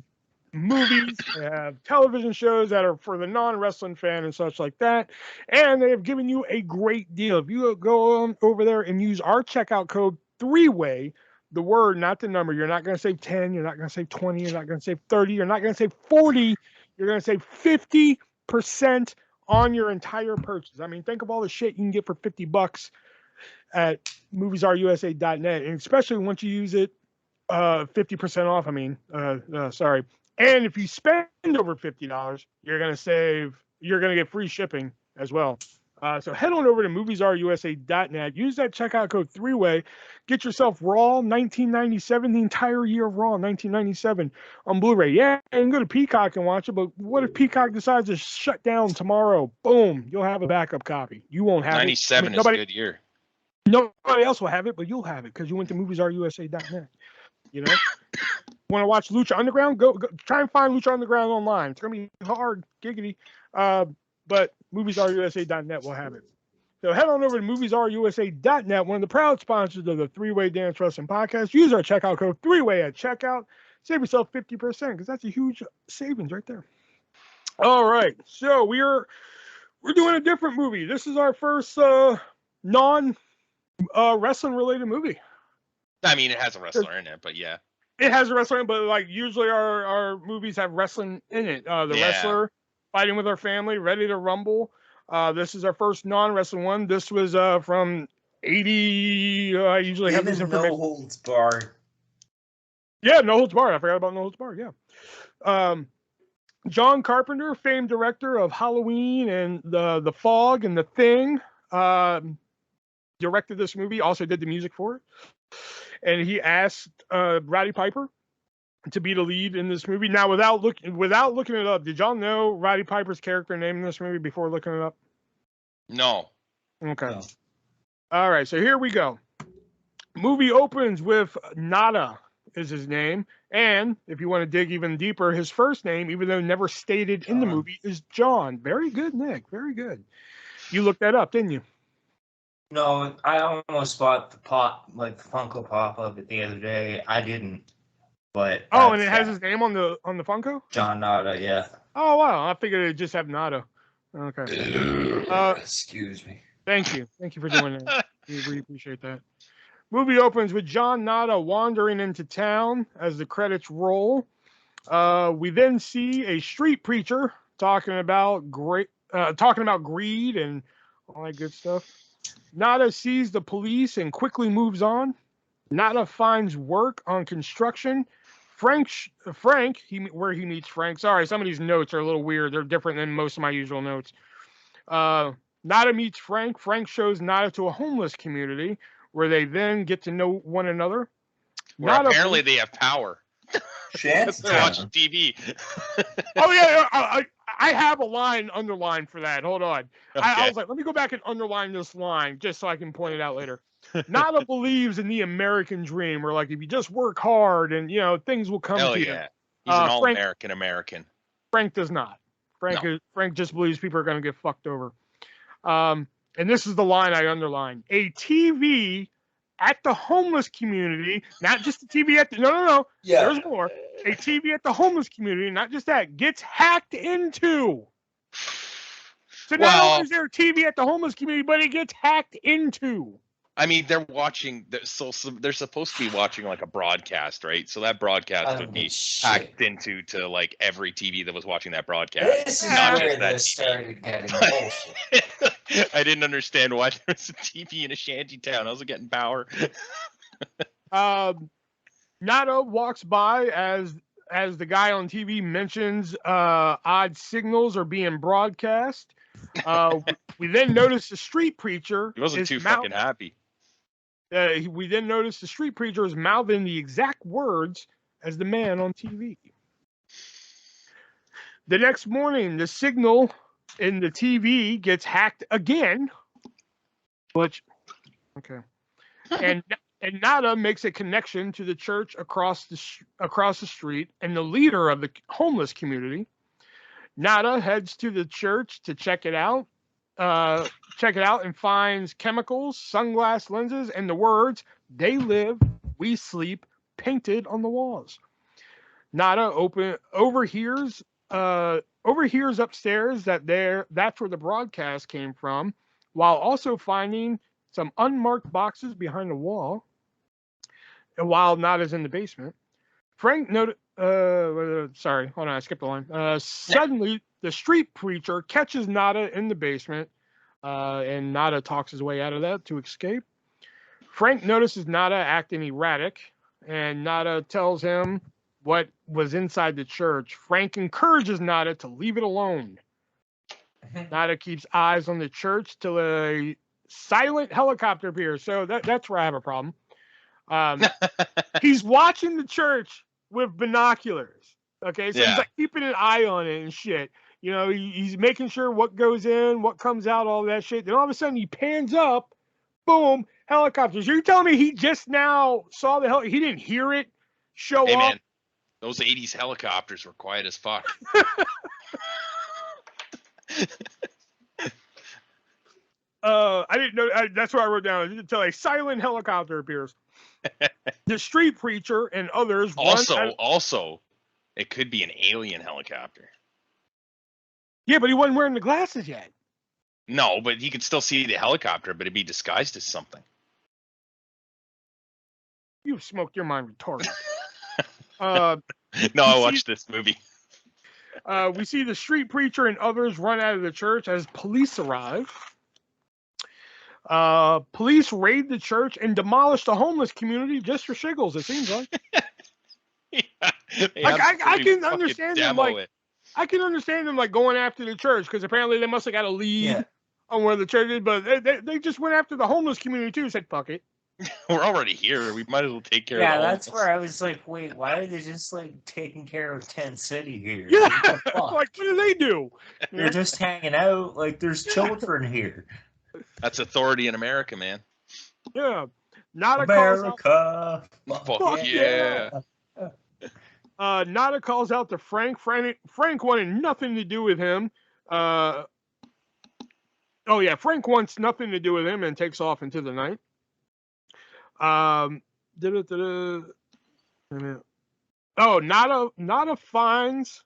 movies, they have television shows that are for the non-wrestling fan and such like that, and they have given you a great deal. If you go on over there and use our checkout code 3-way, the word, not the number, you're not going to save 10, you're not going to save 20, you're not going to save 30, you're not going to save 40, you're going to save 50% on your entire purchase. I mean, think of all the shit you can get for $50 at moviesrusa.net, and especially once you use it 50% off. I mean, sorry. And if you spend over $50, you're going to get free shipping as well. So head on over to moviesrusa.net. Use that checkout code 3-way. Get yourself Raw 1997, the entire year of Raw 1997 on Blu-ray. Yeah, and go to Peacock and watch it, but what if Peacock decides to shut down tomorrow? Boom, you'll have a backup copy. You won't have 97 it. is a good year. Nobody else will have it, but you'll have it because you went to moviesrusa.net. You know, want to watch Lucha Underground? Go try and find Lucha Underground online. It's gonna be hard, giggity. But moviesrusa.net will have it. So head on over to moviesrusa.net, one of the proud sponsors of the 3-Way Dance Wrestling Podcast. Use our checkout code 3-Way at checkout. Save yourself 50% because that's a huge savings right there. All right, so we're doing a different movie. This is our first non wrestling related movie. I mean, it has a wrestler in it, but yeah. It has a wrestler, but like usually our movies have wrestling in it. The wrestler fighting with our family, ready to rumble. This is our first non-wrestling one. This was from 80. I usually have this information. No Holds Barred. Yeah, No Holds Barred. I forgot about No Holds Barred. Yeah. John Carpenter, famed director of Halloween and the Fog and The Thing, directed this movie. Also did the music for it. And he asked Roddy Piper to be the lead in this movie. Now, without looking it up, did y'all know Roddy Piper's character name in this movie before looking it up? No. Okay. No. All right, so here we go. Movie opens with Nada is his name, and if you want to dig even deeper, his first name, even though never stated in the movie, is John. Very good, Nick. Very good. You looked that up, didn't you? No, I almost bought the Funko Pop of it the other day. I didn't, but and it has his name on the Funko. John Nada, yeah. Oh wow, I figured it'd just have Nada. Okay. Excuse me. Thank you for doing that. We really appreciate that. Movie opens with John Nada wandering into town as the credits roll. We then see a street preacher talking about greed and all that good stuff. Nada sees the police and quickly moves on. Nada finds work on construction. Frank, where he meets Frank. Sorry, some of these notes are a little weird. They're different than most of my usual notes. Nada meets Frank. Frank shows Nada to a homeless community where they then get to know one another. Where apparently they have power. Shantytown. Watch TV. Oh yeah, I have a line underlined for that. Hold on. Okay. I was like, let me go back and underline this line just so I can point it out later. Nada believes in the American dream, where like if you just work hard and things will come Hell to yeah. you. He's an all-American American. Frank does not. Frank just believes people are going to get fucked over. And this is the line I underlined. A TV at the homeless community, not just a TV at the no. Yeah. There's more. A TV at the homeless community, not just that, gets hacked into. So not only is there a TV at the homeless community, but it gets hacked into. I mean, they're watching. So they're supposed to be watching like a broadcast, right? So that broadcast would be hacked into to like every TV that was watching that broadcast. This is where this started getting bullshit. I didn't understand why there was a TV in a shanty town. I was getting power. Nada walks by as the guy on TV mentions odd signals are being broadcast. We then notice the street preacher. He wasn't too fucking happy. We then notice the street preacher is mouthing the exact words as the man on TV. The next morning, the signal in the TV gets hacked again. And Nada makes a connection to the church across the street and the leader of the homeless community. Nada heads to the church to check it out and finds chemicals, sunglass lenses, and the words "They live, we sleep" painted on the walls. Nada overhears upstairs that's where the broadcast came from, while also finding some unmarked boxes behind the wall. And while Nada's in the basement, Frank noted. Sorry, hold on, I skipped a line. Suddenly, the street preacher catches Nada in the basement, and Nada talks his way out of that to escape. Frank notices Nada acting erratic, and Nada tells him what was inside the church. Frank encourages Nada to leave it alone. Nada keeps eyes on the church till a silent helicopter appears. So that's where I have a problem. He's watching the church with binoculars. Okay, so he's like keeping an eye on it and shit. He's making sure what goes in, what comes out, all that shit. Then all of a sudden he pans up, boom, helicopters. You're telling me he just now saw the he didn't hear it show up? Man, those 80s helicopters were quiet as fuck. I didn't know. That's what I wrote down. Until a silent helicopter appears. The street preacher and others. Also, it could be an alien helicopter. Yeah, but he wasn't wearing the glasses yet. No, but he could still see the helicopter, but it'd be disguised as something. You've smoked your mind retarded. No, I watched this movie. We see the street preacher and others run out of the church as police arrive. Police raid the church and demolish the homeless community just for shiggles, it seems like. I can understand them I can understand them going after the church because apparently they must have got a lead on where the church is, but they just went after the homeless community too. Said fuck it. We're already here. We might as well take care of it. Yeah, that's where I was like, wait, why are they just taking care of Tent City here? Yeah, what do they do? They're just hanging out. There's children here. That's authority in America, man. Yeah. Nada America. Fuck yeah. Nada calls out to Frank. Frank wanted nothing to do with him. Frank wants nothing to do with him and takes off into the night. Nada finds.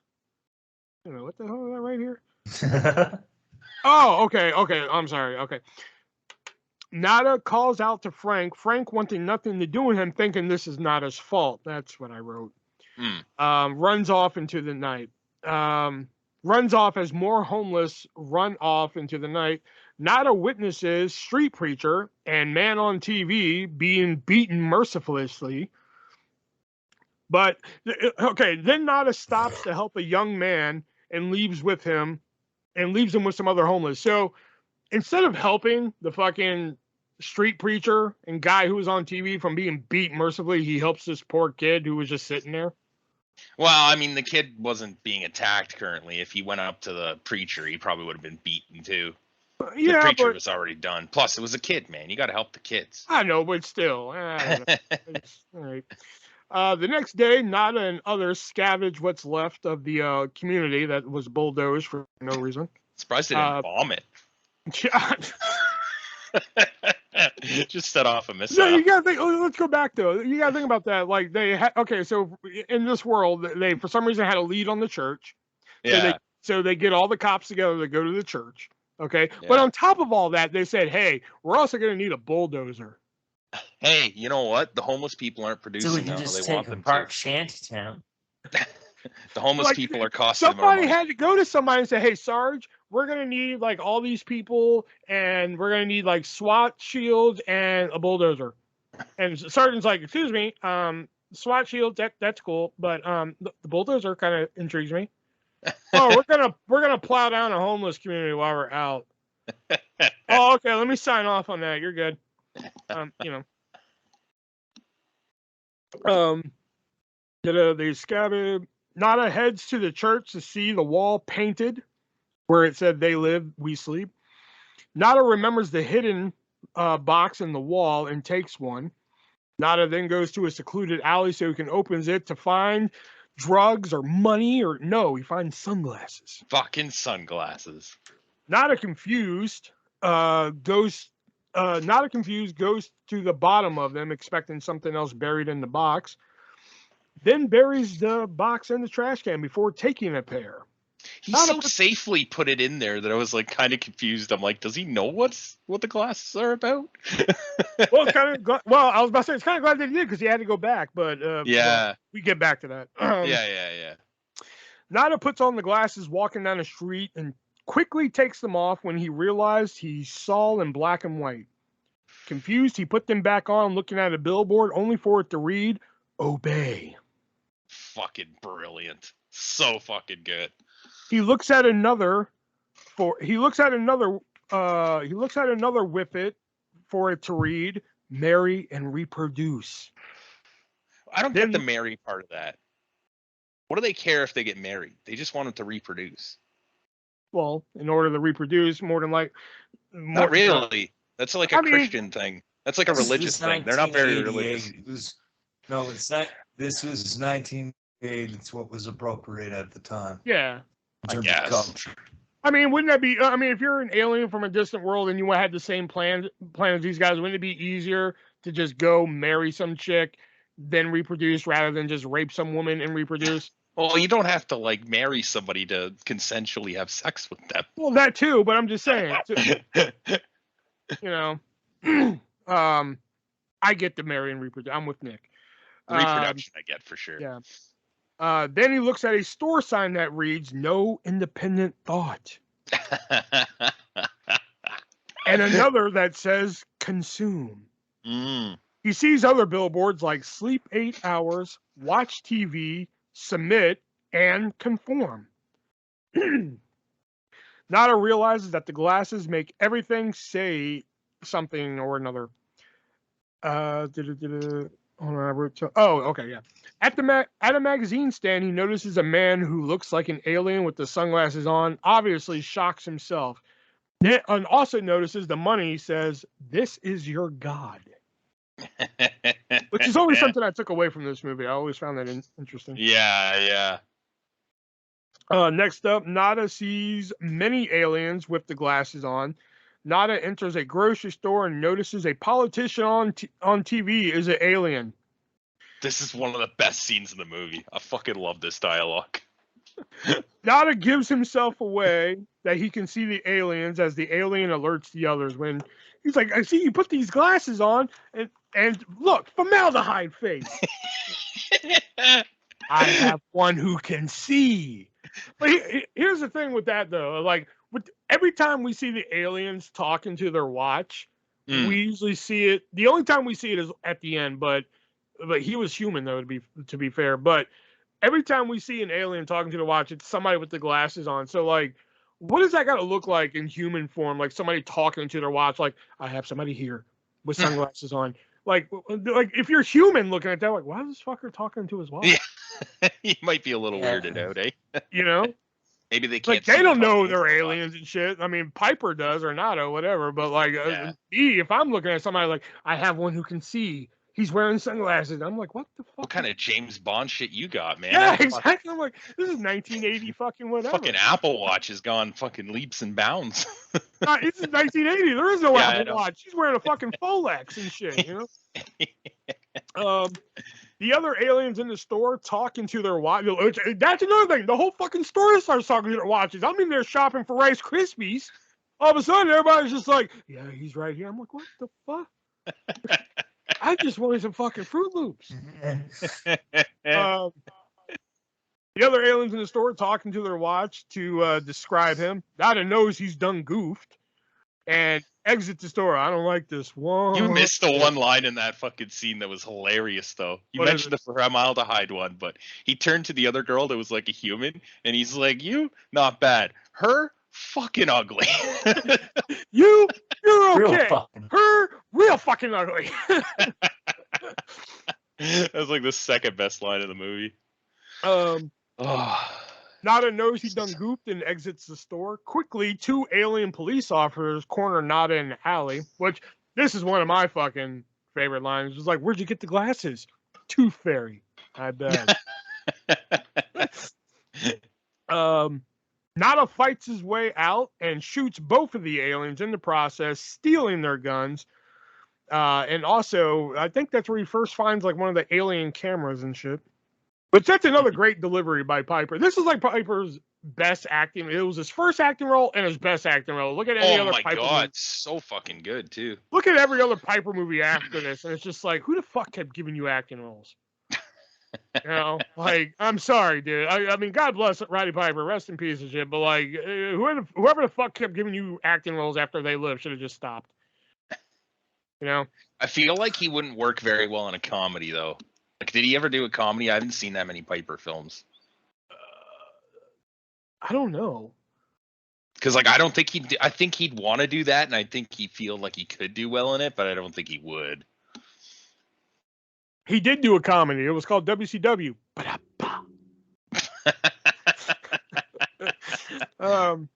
What the hell is that right here? Oh, okay. I'm sorry. Okay. Nada calls out to Frank. Frank wanting nothing to do with him, thinking this is Nada's fault. That's what I wrote. Runs off into the night. Runs off as more homeless run off into the night. Nada witnesses street preacher and man on TV being beaten mercilessly. But okay, then Nada stops to help a young man and leaves with him and leaves him with some other homeless. So instead of helping the fucking street preacher and guy who was on TV from being beat mercifully, he helps this poor kid who was just sitting there. Well, I mean, the kid wasn't being attacked currently. If he went up to the preacher, he probably would have been beaten too. Yeah, the preacher was already done. Plus, it was a kid, man. You got to help the kids. I know, but still. All right. The next day, Nada and others scavenge what's left of the community that was bulldozed for no reason. Surprised they didn't bomb it. Just set off a missile. No, you gotta think. Let's go back though. You gotta think about that. Like they had. Okay, so in this world, they for some reason had a lead on the church. Yeah. So they get all the cops together to go to the church. Okay, yeah. But on top of all that, they said, "Hey, we're also going to need a bulldozer." Hey, you know what? The homeless people aren't producing. So we can just take apart Shantytown. The homeless people are costing somebody had to go to somebody and say, "Hey, Sarge, we're gonna need like all these people, and we're gonna need like SWAT shields and a bulldozer." And Sergeant's like, "Excuse me, SWAT shield, that's cool, but the bulldozer kind of intrigues me." Oh, we're gonna plow down a homeless community while we're out. Oh, okay, let me sign off on that. You're good. They scabby. Nada heads to the church to see the wall painted where it said "They live, we sleep." Nada remembers the hidden box in the wall and takes one. Nada then goes to a secluded alley so he can open it to find drugs or money, or no, he finds sunglasses. Fucking sunglasses. Nada confused goes to the bottom of them, expecting something else buried in the box. Then buries the box in the trash can before taking a pair. He so safely put it in there that I was like kind of confused. I'm like, does he know what the glasses are about? Well, I was about to say it's kind of glad that he did because he had to go back, but yeah, well, we get back to that. Yeah. Nada puts on the glasses, walking down the street, and quickly takes them off when he realized he saw in black and white. Confused, he put them back on, looking at a billboard, only for it to read "Obey." Fucking brilliant. So fucking good. He looks at another whippet for it to read "Marry and reproduce." I don't get the marry part of that. What do they care if they get married? They just want them to reproduce. Well, in order to reproduce, more than like. Not really. That's like a Christian thing. That's like a religious thing. They're not very religious. No, it's not. This was 1988. It's what was appropriate at the time. Yeah. I guess. I mean, wouldn't that be? I mean, if you're an alien from a distant world and you had the same plan as these guys, wouldn't it be easier to just go marry some chick, then reproduce, rather than just rape some woman and reproduce? Well, you don't have to like marry somebody to consensually have sex with them. Well, that too, but I'm just saying. I get to marry and reproduce. I'm with Nick. The reproduction I get for sure. Yeah. Then he looks at a store sign that reads "No independent thought," and another that says "Consume." He sees other billboards like "Sleep 8 hours, watch TV, submit, and conform." Nada realizes that the glasses make everything say something or another. Yeah. At a magazine stand, he notices a man who looks like an alien with the sunglasses on. Obviously, shocks himself. And also notices the money says, "This is your God," which is always something I took away from this movie. I always found that interesting. Yeah. Next up, Nada sees many aliens with the glasses on. Nada enters a grocery store and notices a politician on TV is an alien. This is one of the best scenes in the movie. I fucking love this dialogue. Nada gives himself away that he can see the aliens as the alien alerts the others when he's like, I see you put these glasses on and look, formaldehyde face. I have one who can see. But here's the thing with that though, like every time we see the aliens talking to their watch, we usually see it. The only time we see it is at the end, but he was human though, to be fair. But every time we see an alien talking to the watch, it's somebody with the glasses on. So like, what does that got to look like in human form? Like somebody talking to their watch, like I have somebody here with sunglasses on. Like if you're human looking at that, like why is this fucker talking to his watch? Yeah, he might be a little weirded out, eh? You know. Maybe they can't. Like they don't know they're aliens and shit. I mean, Piper does or not or whatever. But like, me, if I'm looking at somebody like I have one who can see, he's wearing sunglasses. I'm like, what the fuck? What kind of James Bond shit you got, man? Yeah, exactly. I'm like, this is 1980 fucking whatever. Fucking Apple Watch has gone fucking leaps and bounds. This is 1980. There is no Apple Watch. She's wearing a fucking Folex and shit. You know. The other aliens in the store talking to their watch. That's another thing. The whole fucking store starts talking to their watches. I'm in there shopping for Rice Krispies. All of a sudden, everybody's just like, yeah, he's right here. I'm like, what the fuck? I just wanted some fucking Fruit Loops. The other aliens in the store talking to their watch to describe him. Nada knows he's done goofed. And exit the store. I don't like this one. You missed the one line in that fucking scene that was hilarious, though. You mentioned the formaldehyde one, but he turned to the other girl that was like a human, and he's like, "You, not bad. Her, fucking ugly. You're okay. Her, real fucking ugly." That was like the second best line of the movie. Nada knows he's done goofed and exits the store. Quickly, two alien police officers corner Nada in the alley, which this is one of my fucking favorite lines. It's like, where'd you get the glasses? Tooth Fairy. I bet. Nada fights his way out and shoots both of the aliens in the process, stealing their guns. And also, I think that's where he first finds like one of the alien cameras and shit. But that's another great delivery by Piper. This is like Piper's best acting. It was his first acting role and his best acting role. Look at any other Piper movie. Oh my god, so fucking good too. Look at every other Piper movie after this, and it's just like, who the fuck kept giving you acting roles? You know, like, I'm sorry, dude. I mean, God bless Roddy Piper, rest in peace and shit. But like, whoever the fuck kept giving you acting roles after they lived should have just stopped. You know, I feel like he wouldn't work very well in a comedy though. Like, did he ever do a comedy? I haven't seen that many Piper films. I don't know. Because, like, I don't think he'd... I think he'd want to do that, and I think he'd feel like he could do well in it, but I don't think he would. He did do a comedy. It was called WCW. Where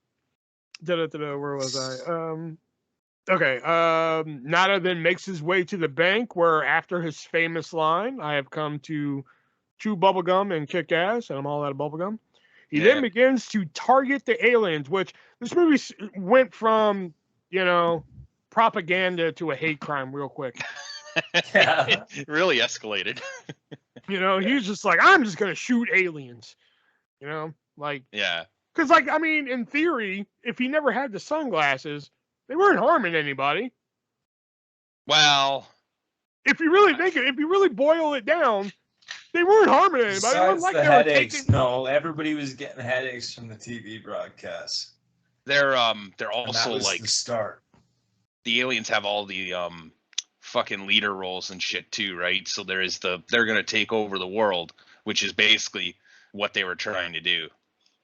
was I? Okay. Nada then makes his way to the bank where, after his famous line, "I have come to chew bubblegum and kick ass, and I'm all out of bubblegum," he then begins to target the aliens, which this movie went from, you know, propaganda to a hate crime real quick. Yeah. It really escalated. You know, he's just like, I'm just going to shoot aliens. You know, like, yeah. Because, like, I mean, in theory, if he never had the sunglasses, they weren't harming anybody. Well, if you really think it, if you really boil it down, they weren't harming anybody. Besides like the headaches, no, everybody was getting headaches from the TV broadcasts. They're also like the start. The aliens have all the fucking leader roles and shit too, right? So they're gonna take over the world, which is basically what they were trying to do.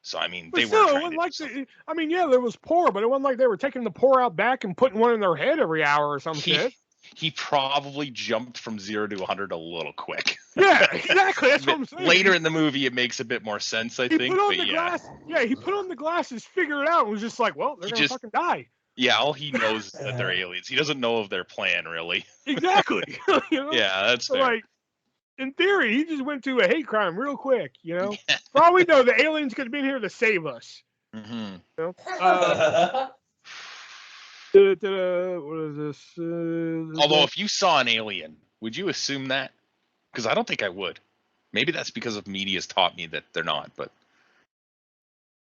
So I mean, they were trying to I mean, yeah, there was poor, but it wasn't like they were taking the poor out back and putting one in their head every hour or some shit. He probably jumped from 0 to 100 a little quick. Yeah, exactly. That's what I'm saying. Later in the movie, it makes a bit more sense, I think. But yeah, he put on the glasses, figured it out, and was just like, well, they're going to fucking die. Yeah, all he knows is that they're aliens. He doesn't know of their plan, really. Exactly. You know? Yeah, that's fair. Like, in theory, he just went to a hate crime real quick, you know? For all we know, the aliens could have been here to save us. Mm-hmm. You know? What is this? Although, if you saw an alien, would you assume that? Because I don't think I would. Maybe that's because of media's taught me that they're not, but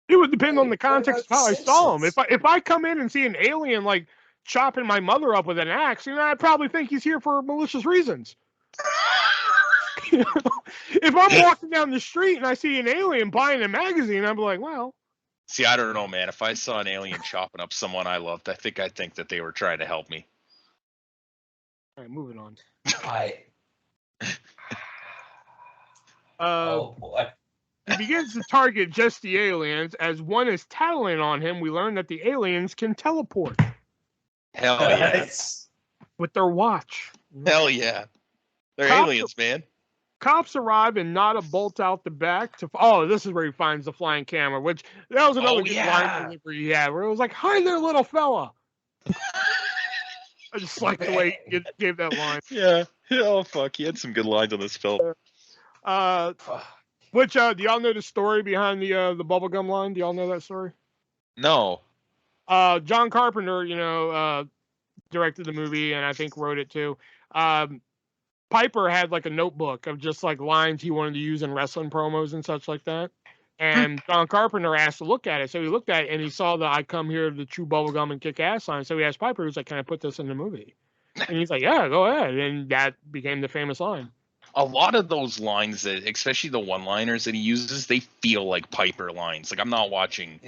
It would depend on the context of how I saw him. If I come in and see an alien like chopping my mother up with an axe, I'd probably think he's here for malicious reasons. If I'm walking down the street and I see an alien buying a magazine, I'm like, well. See, I don't know, man. If I saw an alien chopping up someone I loved, I'd think that they were trying to help me. All right, moving on. Oh boy. He begins to target just the aliens. As one is tattling on him, we learn that the aliens can teleport. Hell yeah. With their watch. Hell yeah. They're aliens, man. Cops arrive and Nada bolts out the back to. Oh, this is where he finds the flying camera, which that was another good line delivery he had, where it was like, "Hi there, little fella." I just like the way he gave that line. Yeah. Oh fuck, he had some good lines on this film. Which do y'all know the story behind the bubblegum line? Do y'all know that story? No. John Carpenter, directed the movie and I think wrote it too. Piper had like a notebook of just like lines he wanted to use in wrestling promos and such like that. And John Carpenter asked to look at it. So he looked at it and he saw the "I come here to chew bubblegum and kick ass" line. So he asked Piper, he was like, "Can I put this in the movie?" And he's like, "Yeah, go ahead." And that became the famous line. A lot of those lines, that, especially the one-liners that he uses, they feel like Piper lines. Like I'm not watching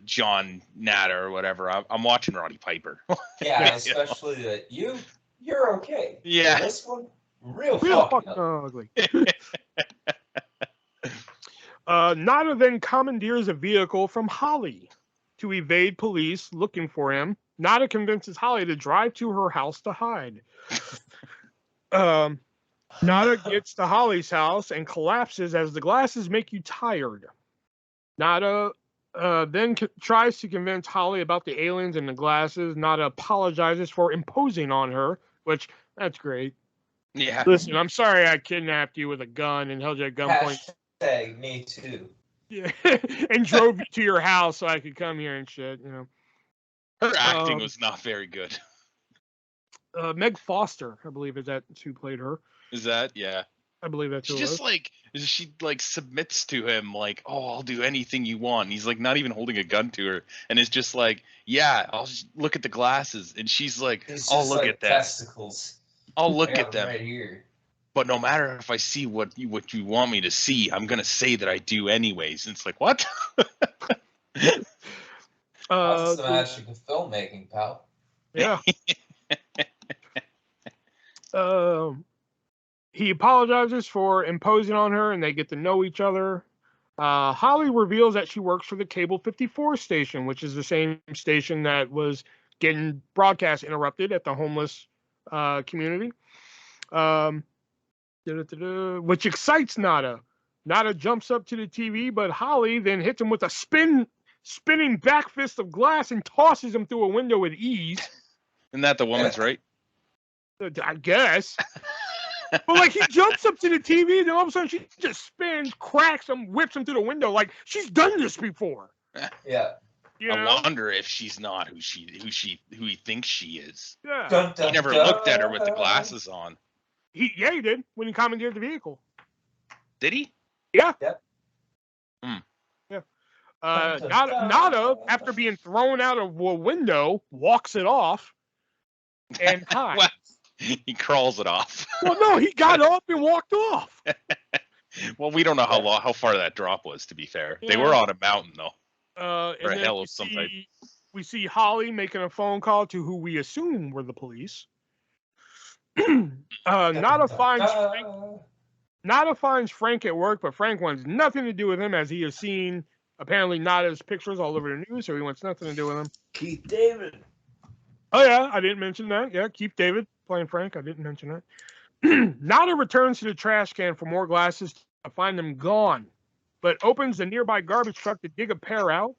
John Natter or whatever. I'm watching Roddy Piper. Yeah, especially that you're okay. Yeah. This one, real fucking ugly. Nada then commandeers a vehicle from Holly to evade police looking for him. Nada convinces Holly to drive to her house to hide. Nada gets to Holly's house and collapses as the glasses make you tired. Nada then tries to convince Holly about the aliens and the glasses. Nada apologizes for imposing on her, which, that's great. Yeah. Listen, I'm sorry I kidnapped you with a gun and held you at gunpoint. Hashtag me too. Yeah, and drove you to your house so I could come here and shit, Her acting was not very good. Meg Foster, I believe, is that who played her. Is that? Yeah. I believe that's who it was. She submits to him like, "Oh, I'll do anything you want." And he's like not even holding a gun to her, and it's just like, "Yeah, I'll just look at the glasses." And she's like, "I'll look at them. Testicles. I'll look at them right here. But no matter if I see what you want me to see, I'm gonna say that I do anyways." And it's like, what? That's the magic of filmmaking, pal. Yeah. He apologizes for imposing on her, and they get to know each other. Holly reveals that she works for the Cable 54 station, which is the same station that was getting broadcast interrupted at the homeless community. Which excites Nada. Nada jumps up to the TV, but Holly then hits him with a spinning back fist of glass and tosses him through a window with ease. Isn't that the woman's right? I guess. But he jumps up to the TV, and all of a sudden she just spins, cracks him, whips him through the window. Like she's done this before. Yeah. I wonder if she's not who he thinks she is. Yeah. Dun, dun, He never dun. looked at her with the glasses on. He did when he commandeered the vehicle. Did he? Yeah. Yep. Yeah. Nada, after being thrown out of a window, walks it off and hides. Well, he crawls it off. Well, no, he got up and walked off. Well, we don't know how far that drop was, to be fair. Yeah. They were on a mountain, though. Or a hill of some type. We see Holly making a phone call to who we assume were the police. Nada finds Frank at work, but Frank wants nothing to do with him, as he has seen apparently Nada's pictures all over the news, so he wants nothing to do with him. Keith David. Oh yeah, I didn't mention that. Yeah, Keith David playing Frank. I didn't mention that. Nada returns to the trash can for more glasses to find them gone, but opens the nearby garbage truck to dig a pair out.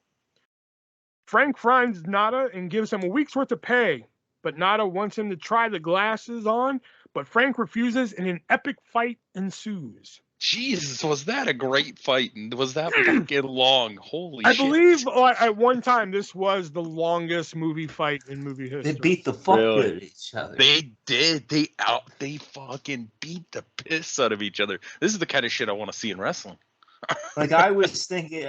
Frank finds Nada and gives him a week's worth of pay, but Nada wants him to try the glasses on, but Frank refuses, and an epic fight ensues. Jesus, was that a great fight? And was that fucking long? Holy shit. I believe at one time this was the longest movie fight in movie history. They beat the fuck out of each other. They did. They fucking beat the piss out of each other. This is the kind of shit I want to see in wrestling. I was thinking,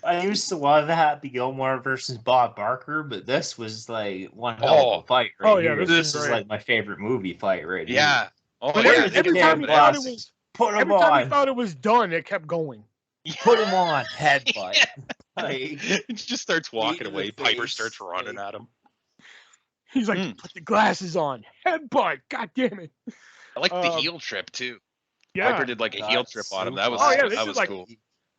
I used to love Happy Gilmore versus Bob Barker, but this was like one hell of a fight right Oh, yeah, here. this This is is great. like my favorite movie fight right here. Yeah. Oh But yeah. every time you thought it was, Put him every time you on. thought it was done, it kept going. Put him on. Headbutt. Like, It just starts walking in the away. Piper face, starts running like- at him. He's like, put the glasses on. Headbutt. God damn it. I like the heel trip too. Yeah. Piper did like a heel trip on him. That was this that is was like, cool.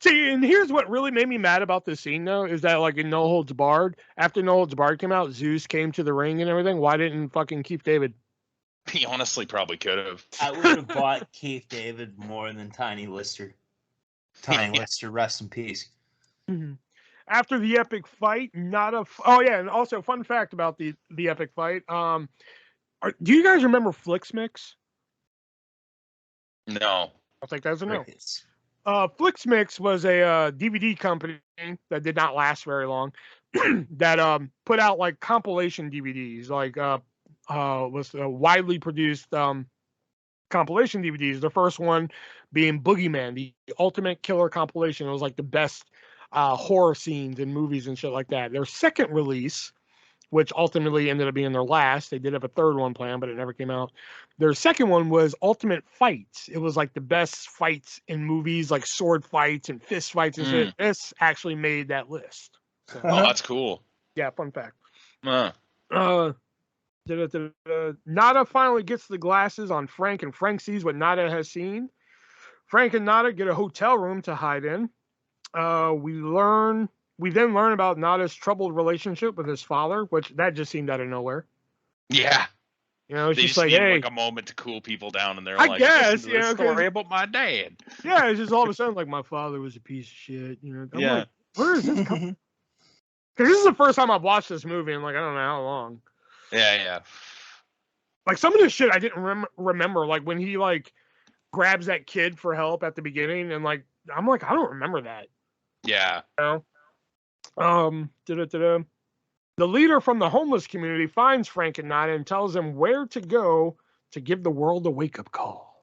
See, and here's what really made me mad about this scene, though, is that, like, in No Holds Barred, after No Holds Barred came out, Zeus came to the ring and everything. Why didn't fucking Keith David? He honestly probably could have. I would have bought Keith David more than Tiny Lister. Tiny Lister, rest in peace. Mm-hmm. After the epic fight, oh yeah, and also fun fact about the epic fight. Do you guys remember Flixmix? No. I'll take that as a no. Flixmix was a DVD company that did not last very long. That put out like compilation DVDs, like was widely produced compilation DVDs. The first one being Boogeyman, the Ultimate Killer compilation. It was like the best horror scenes in movies and shit like that. Their second release, which ultimately ended up being their last, they did have a third one planned, but it never came out. Their second one was Ultimate Fights. It was like the best fights in movies, like sword fights and fist fights and shit. This actually made that list. So, oh, that's cool. Yeah, fun fact. Nada finally gets the glasses on Frank, and Frank sees what Nada has seen. Frank and Nada get a hotel room to hide in. We then learn about Nada's troubled relationship with his father, which that just seemed out of nowhere. Yeah. You know, it's they just like, need hey, like a moment to cool people down, and they're I like, guess, listen to this story about my dad. Yeah, it's just all of a sudden like my father was a piece of shit. You know, I'm like, where is this coming? Because this is the first time I've watched this movie in like I don't know how long. Yeah. Like some of this shit I didn't remember. Like when he like grabs that kid for help at the beginning, and like I'm like I don't remember that. Yeah. You know? The leader from the homeless community finds Frank and Nada and tells them where to go to give the world a wake-up call.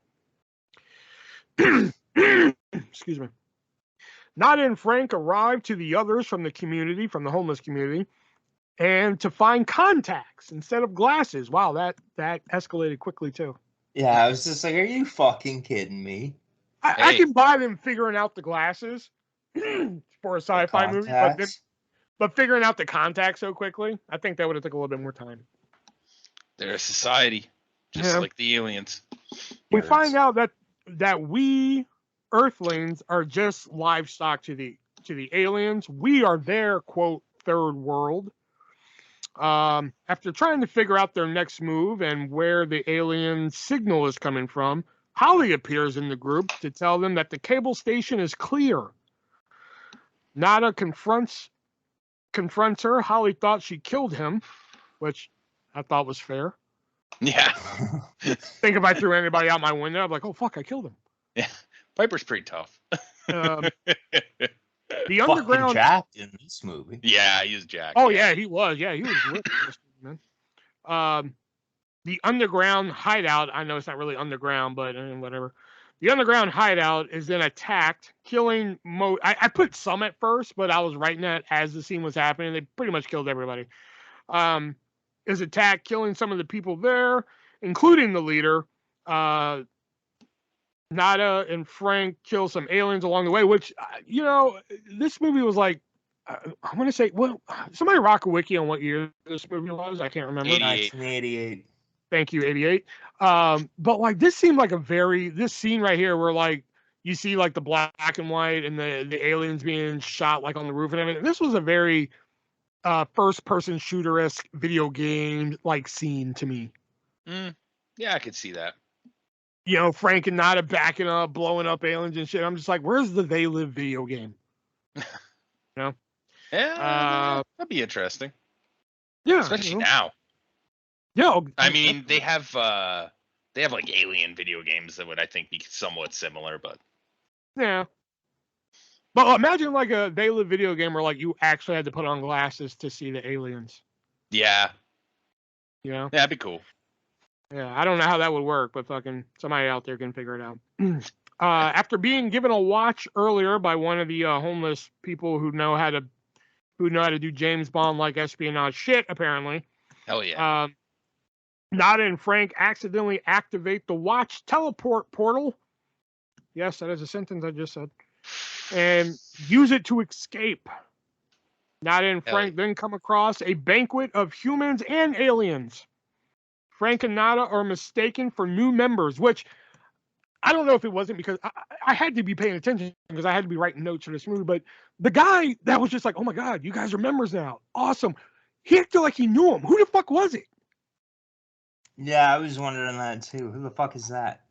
Excuse me. Nada and Frank arrive to the others from the community, from the homeless community, and to find contacts instead of glasses. Wow, that escalated quickly too. Yeah, I was just like, are you fucking kidding me? I can buy them figuring out the glasses for a sci-fi movie, but figuring out the contacts so quickly, I think that would have taken a little bit more time. They're a society, just like the aliens. We find out that we Earthlings are just livestock to the aliens. We are their quote third world. After trying to figure out their next move and where the alien signal is coming from, Holly appears in the group to tell them that the cable station is clear. Nada confronts her. Holly thought she killed him, which I thought was fair. Yeah. Think if I threw anybody out my window, I'd be like, oh fuck, I killed him. Yeah. Piper's pretty tough. The underground jacked in this movie. Yeah, he was jacked. Oh yeah, he was. Yeah, he was ripped, man. The underground hideout. I know it's not really underground, but whatever. The underground hideout is then attacked, killing I put some at first, but I was writing that as the scene was happening. They pretty much killed everybody. Is attacked, killing some of the people there, including the leader. Nada and Frank kill some aliens along the way, which, you know, this movie was like, I want to say, well, somebody rock a wiki on what year this movie was. I can't remember. 1988. Thank you, 88. But like this seemed like this scene right here where like you see like the black and white and the aliens being shot like on the roof and everything. This was a very first person shooter-esque video game like scene to me. Yeah, I could see that. You know, Frank and Nada backing up, blowing up aliens and shit. I'm just like, where's the They Live video game? You know? Yeah, that'd be interesting. Yeah, especially now. Yeah, I mean, they have like alien video games that would, I think, be somewhat similar, but yeah. But imagine like a They Live video game where like you actually had to put on glasses to see the aliens. Yeah. You know? Yeah, that'd be cool. Yeah, I don't know how that would work, but fucking somebody out there can figure it out. After being given a watch earlier by one of the homeless people who know how to do James Bond like espionage shit, apparently. Hell yeah. Nada and Frank accidentally activate the watch teleport portal. Yes, that is a sentence I just said. And use it to escape. Nada and Frank then come across a banquet of humans and aliens. Frank and Nada are mistaken for new members, which I don't know if it wasn't because I had to be paying attention because I had to be writing notes for this movie. But the guy that was just like, oh my God, you guys are members now. Awesome. He acted like he knew him. Who the fuck was it? Yeah, I was wondering that too. Who the fuck is that?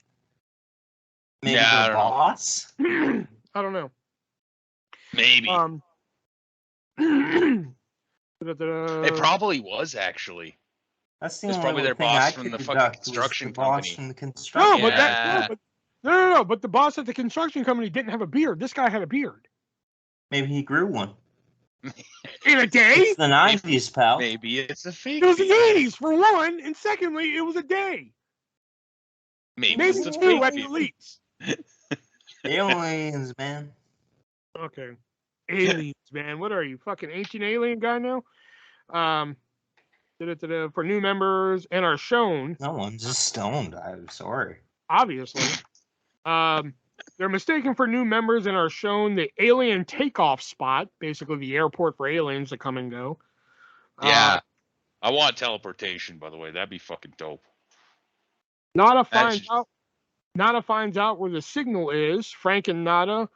Maybe Yeah, the boss? I don't know. Maybe. It probably was actually. That's the It's only probably their thing boss I from could the fucking deduct was construction the boss company. from the construction. No, but Yeah. no. But the boss at the construction company didn't have a beard. This guy had a beard. Maybe he grew one. In a day? It's the 90s, pal. Maybe it's a fake. It was the beard. 80s, for one, and secondly, it was a day. Maybe Maybe it's a two fake. at the beard. least. Aliens, man. Okay. Aliens, man. What are you, fucking ancient alien guy now? For new members and are shown, No one's just stoned. I'm sorry. obviously. They're mistaken for new members and are shown the alien takeoff spot, basically the airport for aliens to come and go. Yeah. I want teleportation, by the way. That'd be fucking dope. Nada finds out where the signal is. Frank and Nada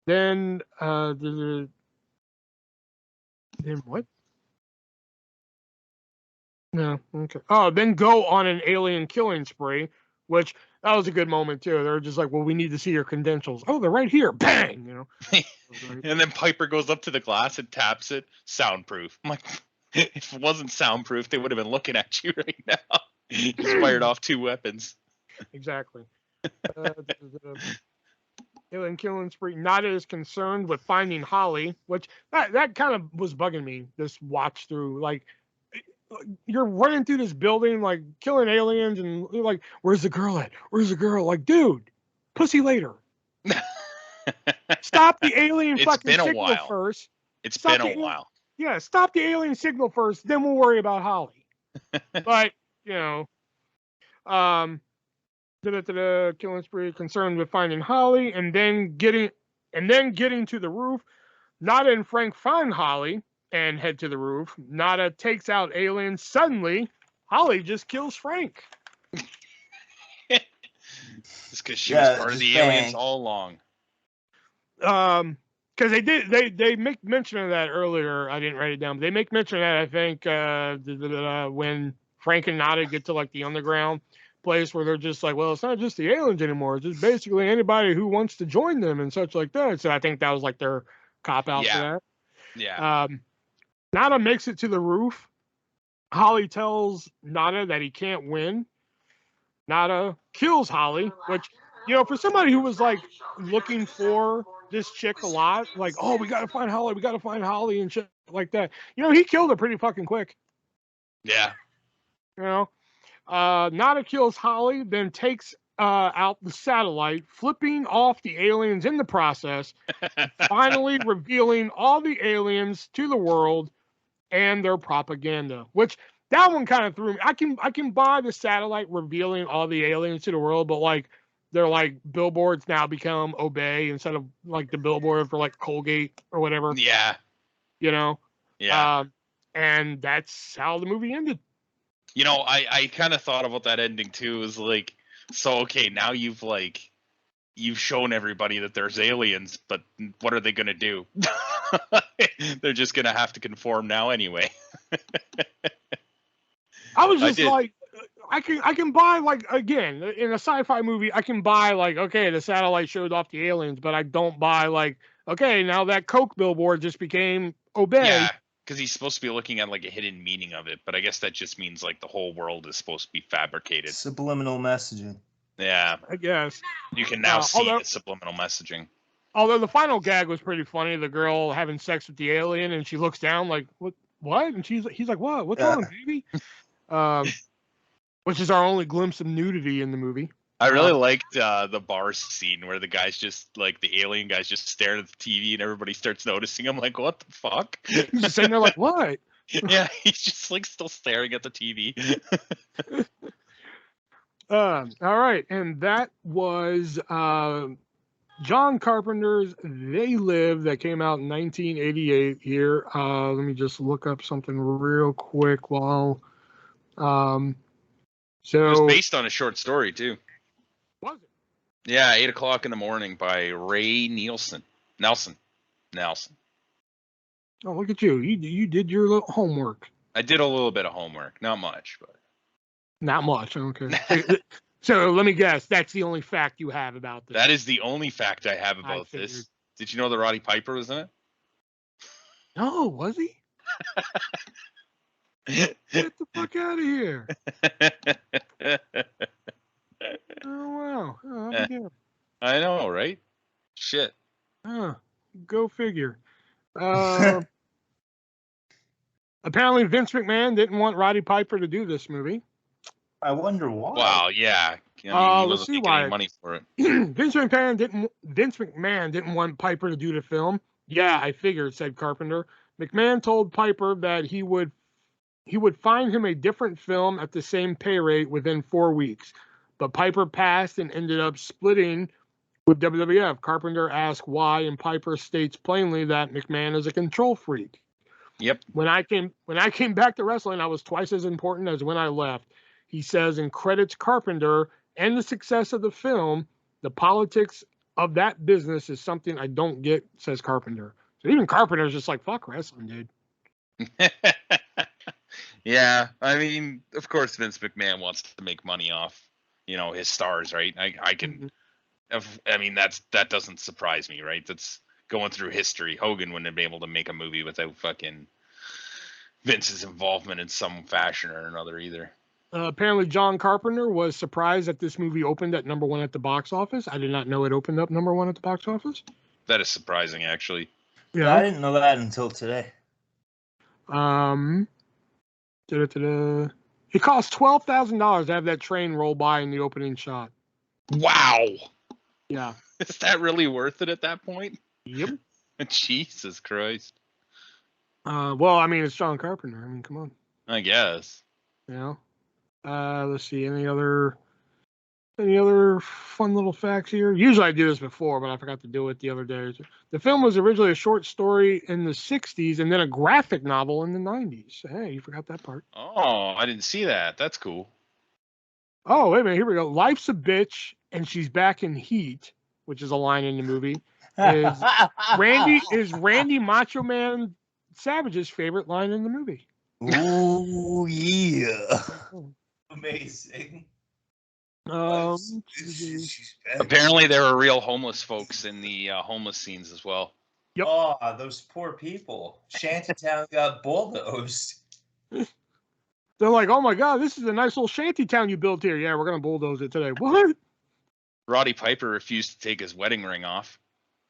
then then what? No, okay. Oh, then go on an alien killing spree, which that was a good moment too. They're just like, well, we need to see your credentials. Oh, they're right here. Bang, you know. And then Piper goes up to the glass and taps it. Soundproof. I'm like, if it wasn't soundproof, they would have been looking at you right now. Just fired off 2 weapons. Exactly. Alien killing spree. Nada is concerned with finding Holly, which that kind of was bugging me. This watch through, like, you're running through this building, like killing aliens, and you're like, where's the girl at? Where's the girl? Like, dude, pussy later. Stop the alien fucking signal first. It's been a while. Yeah, stop the alien signal first, then we'll worry about Holly. But, you know, killing spree, concerned with finding Holly, and then getting to the roof. Nada and Frank find Holly and head to the roof. Nada takes out aliens. Suddenly, Holly just kills Frank. It's because she was part of the aliens all along. Because they make mention of that earlier. I didn't write it down, but they make mention of that, I think, when Frank and Nada get to like the underground place where they're just like, well, it's not just the aliens anymore. It's just basically anybody who wants to join them and such like that. So I think that was like their cop out for that. Yeah. Nada makes it to the roof. Holly tells Nada that he can't win. Nada kills Holly, which, you know, for somebody who was like looking for this chick a lot, like, oh, we gotta find Holly and shit like that. You know, he killed her pretty fucking quick. Yeah. You know, Nada kills Holly, then takes out the satellite, flipping off the aliens in the process, finally revealing all the aliens to the world and their propaganda, which that one kind of threw me. I can buy the satellite revealing all the aliens to the world, but like they're like billboards now become Obey instead of like the billboard for like Colgate or whatever. Yeah. You know? Yeah. And that's how the movie ended. You know, I kind of thought about that ending too. Is like, so okay, now you've shown everybody that there's aliens, but what are they gonna do? They're just gonna have to conform now anyway. I was just like, I can buy, like, again, in a sci-fi movie, I can buy like, okay, the satellite showed off the aliens, but I don't buy like, okay, now that Coke billboard just became Obey. Yeah, because he's supposed to be looking at like a hidden meaning of it, but I guess that just means like the whole world is supposed to be fabricated. Subliminal messaging. Yeah, I guess. You can now see the subliminal messaging. Although the final gag was pretty funny, the girl having sex with the alien, and she looks down like, what? And he's like, what? What's wrong, baby? Which is our only glimpse of nudity in the movie. I really liked the bar scene where the guy's just like the alien guy's just staring at the TV and everybody starts noticing him. Like, what the fuck? He's just sitting there like, what? Yeah, he's just like still staring at the TV. All right, and that was John Carpenter's They Live that came out in 1988 here. Let me just look up something real quick while It so was based on a short story too. was it? Yeah, 8 o'clock in the morning by Ray Nelson. Oh, look at you. You did your little homework. I did a little bit of homework, not much, but Not much. Okay. So let me guess. That's the only fact you have about this. that is the only fact I have about figured. this. Did you know that Roddy Piper was in it? No, was he? Get the fuck out of here. Oh, wow. Oh, yeah. I know, right? Shit. Go figure. Apparently, Vince McMahon didn't want Roddy Piper to do this movie. I wonder why. Wow, yeah. I mean, he let's wasn't see making why. any money for it. Vince McMahon didn't want Piper to do the film. Yeah, I figured, said Carpenter. McMahon told Piper that he would find him a different film at the same pay rate within 4 weeks. But Piper passed and ended up splitting with WWF. Carpenter asked why, and Piper states plainly that McMahon is a control freak. Yep. When I came back to wrestling, I was twice as important as when I left. He says, and credits Carpenter and the success of the film. The politics of that business is something I don't get, says Carpenter. So even Carpenter's just like, fuck wrestling, dude. Yeah, I mean, of course, Vince McMahon wants to make money off, his stars, right? I can, I mean, that doesn't surprise me, right? That's going through history. Hogan wouldn't have been able to make a movie without fucking Vince's involvement in some fashion or another either. Apparently, John Carpenter was surprised that this movie opened at number 1 at the box office. I did not know it opened up number 1 at the box office. That is surprising, actually. Yeah, I didn't know that until today. It cost $12,000 to have that train roll by in the opening shot. Wow. Yeah. Is that really worth it at that point? Yep. Jesus Christ. Well, I mean, it's John Carpenter. I mean, come on. I guess. Let's see. Any other fun little facts here? Usually I do this before, but I forgot to do it the other day. The film was originally a short story in the 60s and then a graphic novel in the 90s. Hey, you forgot that part. Oh, I didn't see that. That's cool. Oh, wait a minute. Here we go. Life's a bitch and she's back in heat, which is a line in the movie. Is Randy Macho Man Savage's favorite line in the movie. Ooh, yeah. Amazing. Apparently there were real homeless folks in the homeless scenes as well. Yep. Oh, those poor people. Shantytown got bulldozed. They're like, oh my God, this is a nice little shanty town you built here. Yeah, we're going to bulldoze it today. What? Roddy Piper refused to take his wedding ring off.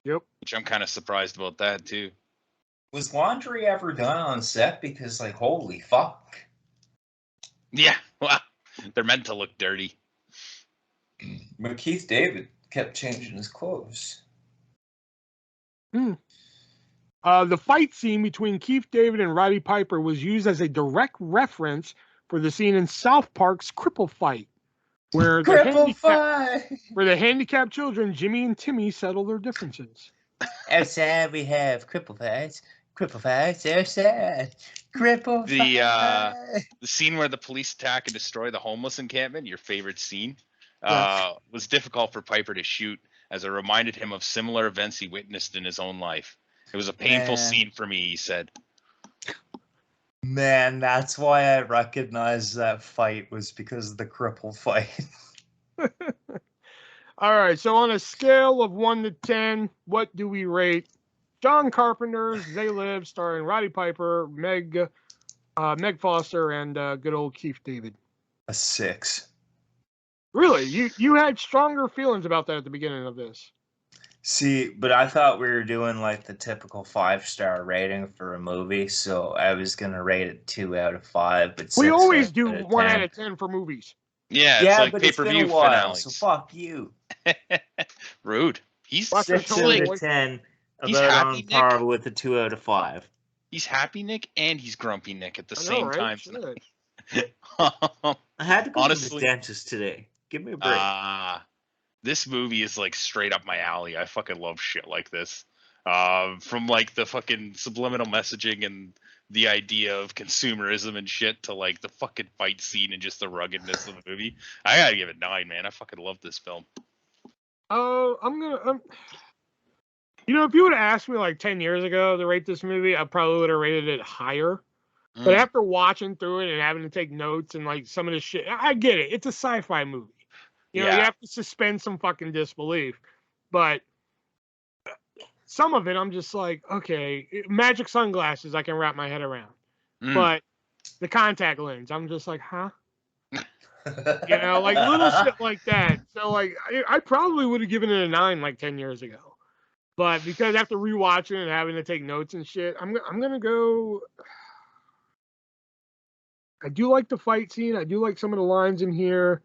Yep. Which I'm kind of surprised about that too. Was laundry ever done on set? Because, like, holy fuck. Yeah, well, they're meant to look dirty. But Keith David kept changing his clothes. The fight scene between Keith David and Roddy Piper was used as a direct reference for the scene in South Park's Cripple Fight, where the handicapped children, Jimmy and Timmy, settle their differences. Outside we have cripple fights. Cripple fights outside. Cripple fights. The scene where the police attack and destroy the homeless encampment, your favorite scene, was difficult for Piper to shoot as it reminded him of similar events he witnessed in his own life. It was a painful scene for me, he said. Man, that's why I recognized that fight was because of the cripple fight. All right, so on a scale of 1 to 10, what do we rate John Carpenter's They Live, starring Roddy Piper, Meg Foster, and good old Keith David? A 6. Really? You had stronger feelings about that at the beginning of this. See, but I thought we were doing like the typical 5-star rating for a movie, so I was gonna rate it 2 out of 5. But we always do 1 out of 10 for movies. Yeah, it's Yeah, like but it's been a pay-per-view while, finales. so fuck you. Rude. He's Fuck Six Tell out me of what- 10, He's about happy, on par Nick. with a 2 out of 5. He's happy Nick and he's grumpy Nick at the I know, same right? time. Shit. I had to go to Honestly, the dentist today. Give me a break. this movie is like straight up my alley. I fucking love shit like this. From like the fucking subliminal messaging and the idea of consumerism and shit to like the fucking fight scene and just the ruggedness of the movie. I gotta give it 9, man. I fucking love this film. You know, if you would have asked me like 10 years ago to rate this movie, I probably would have rated it higher. But after watching through it and having to take notes and like some of this shit, I get it. It's a sci-fi movie. You know, you Yeah. have to suspend some fucking disbelief. But some of it, I'm just like, okay, magic sunglasses, I can wrap my head around. But the contact lens, I'm just like, huh? You know, like little shit like that. So like, I probably would have given it a 9 like 10 years ago. But because after rewatching and having to take notes and shit, I'm gonna go. I do like the fight scene. I do like some of the lines in here.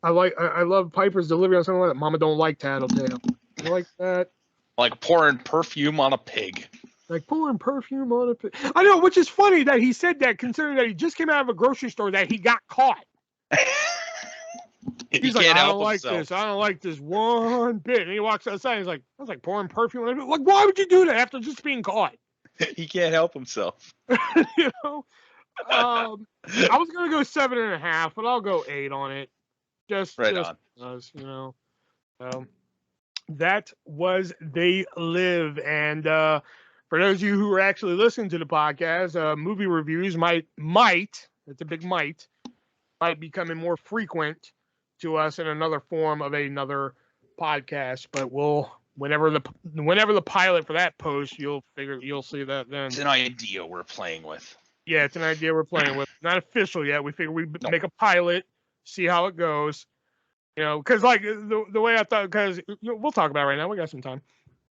I love Piper's delivery on something like that. Mama don't like tattletale. I like that. Like pouring perfume on a pig. Like pouring perfume on a pig. I know, which is funny that he said that, considering that he just came out of a grocery store that he got caught. He's like, I don't like this. I don't like this one bit. And he walks outside. And he's like, I was like pouring perfume on it. Like, why would you do that after just being caught? He can't help himself. You know. I was gonna go 7.5, but I'll go 8 on it. Just on. Because, you know. That was They Live, and for those of you who are actually listening to the podcast, movie reviews might it's a big might becoming more frequent to us in another form of another podcast. But whenever the pilot for that post, you'll see that then. It's an idea we're playing with. Yeah, it's an idea we're playing with. Not official yet. We figure we'd make a pilot, see how it goes. You know, because like the way I thought, because we'll talk about it right now. We got some time.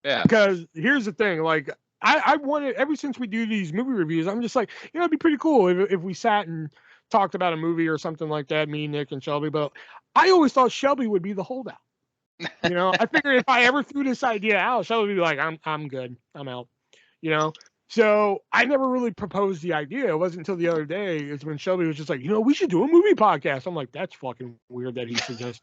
Yeah. Because here's the thing, like I wanted, ever since we do these movie reviews, I'm just like, you know, it'd be pretty cool if we sat and talked about a movie or something like that, me, Nick, and Shelby. But I always thought Shelby would be the holdout. You know, I figured if I ever threw this idea out, Shelby would be like, I'm good, I'm out. You know. So I never really proposed the idea. It wasn't until the other day is when Shelby was just like, you know, we should do a movie podcast. I'm like, that's fucking weird that he suggested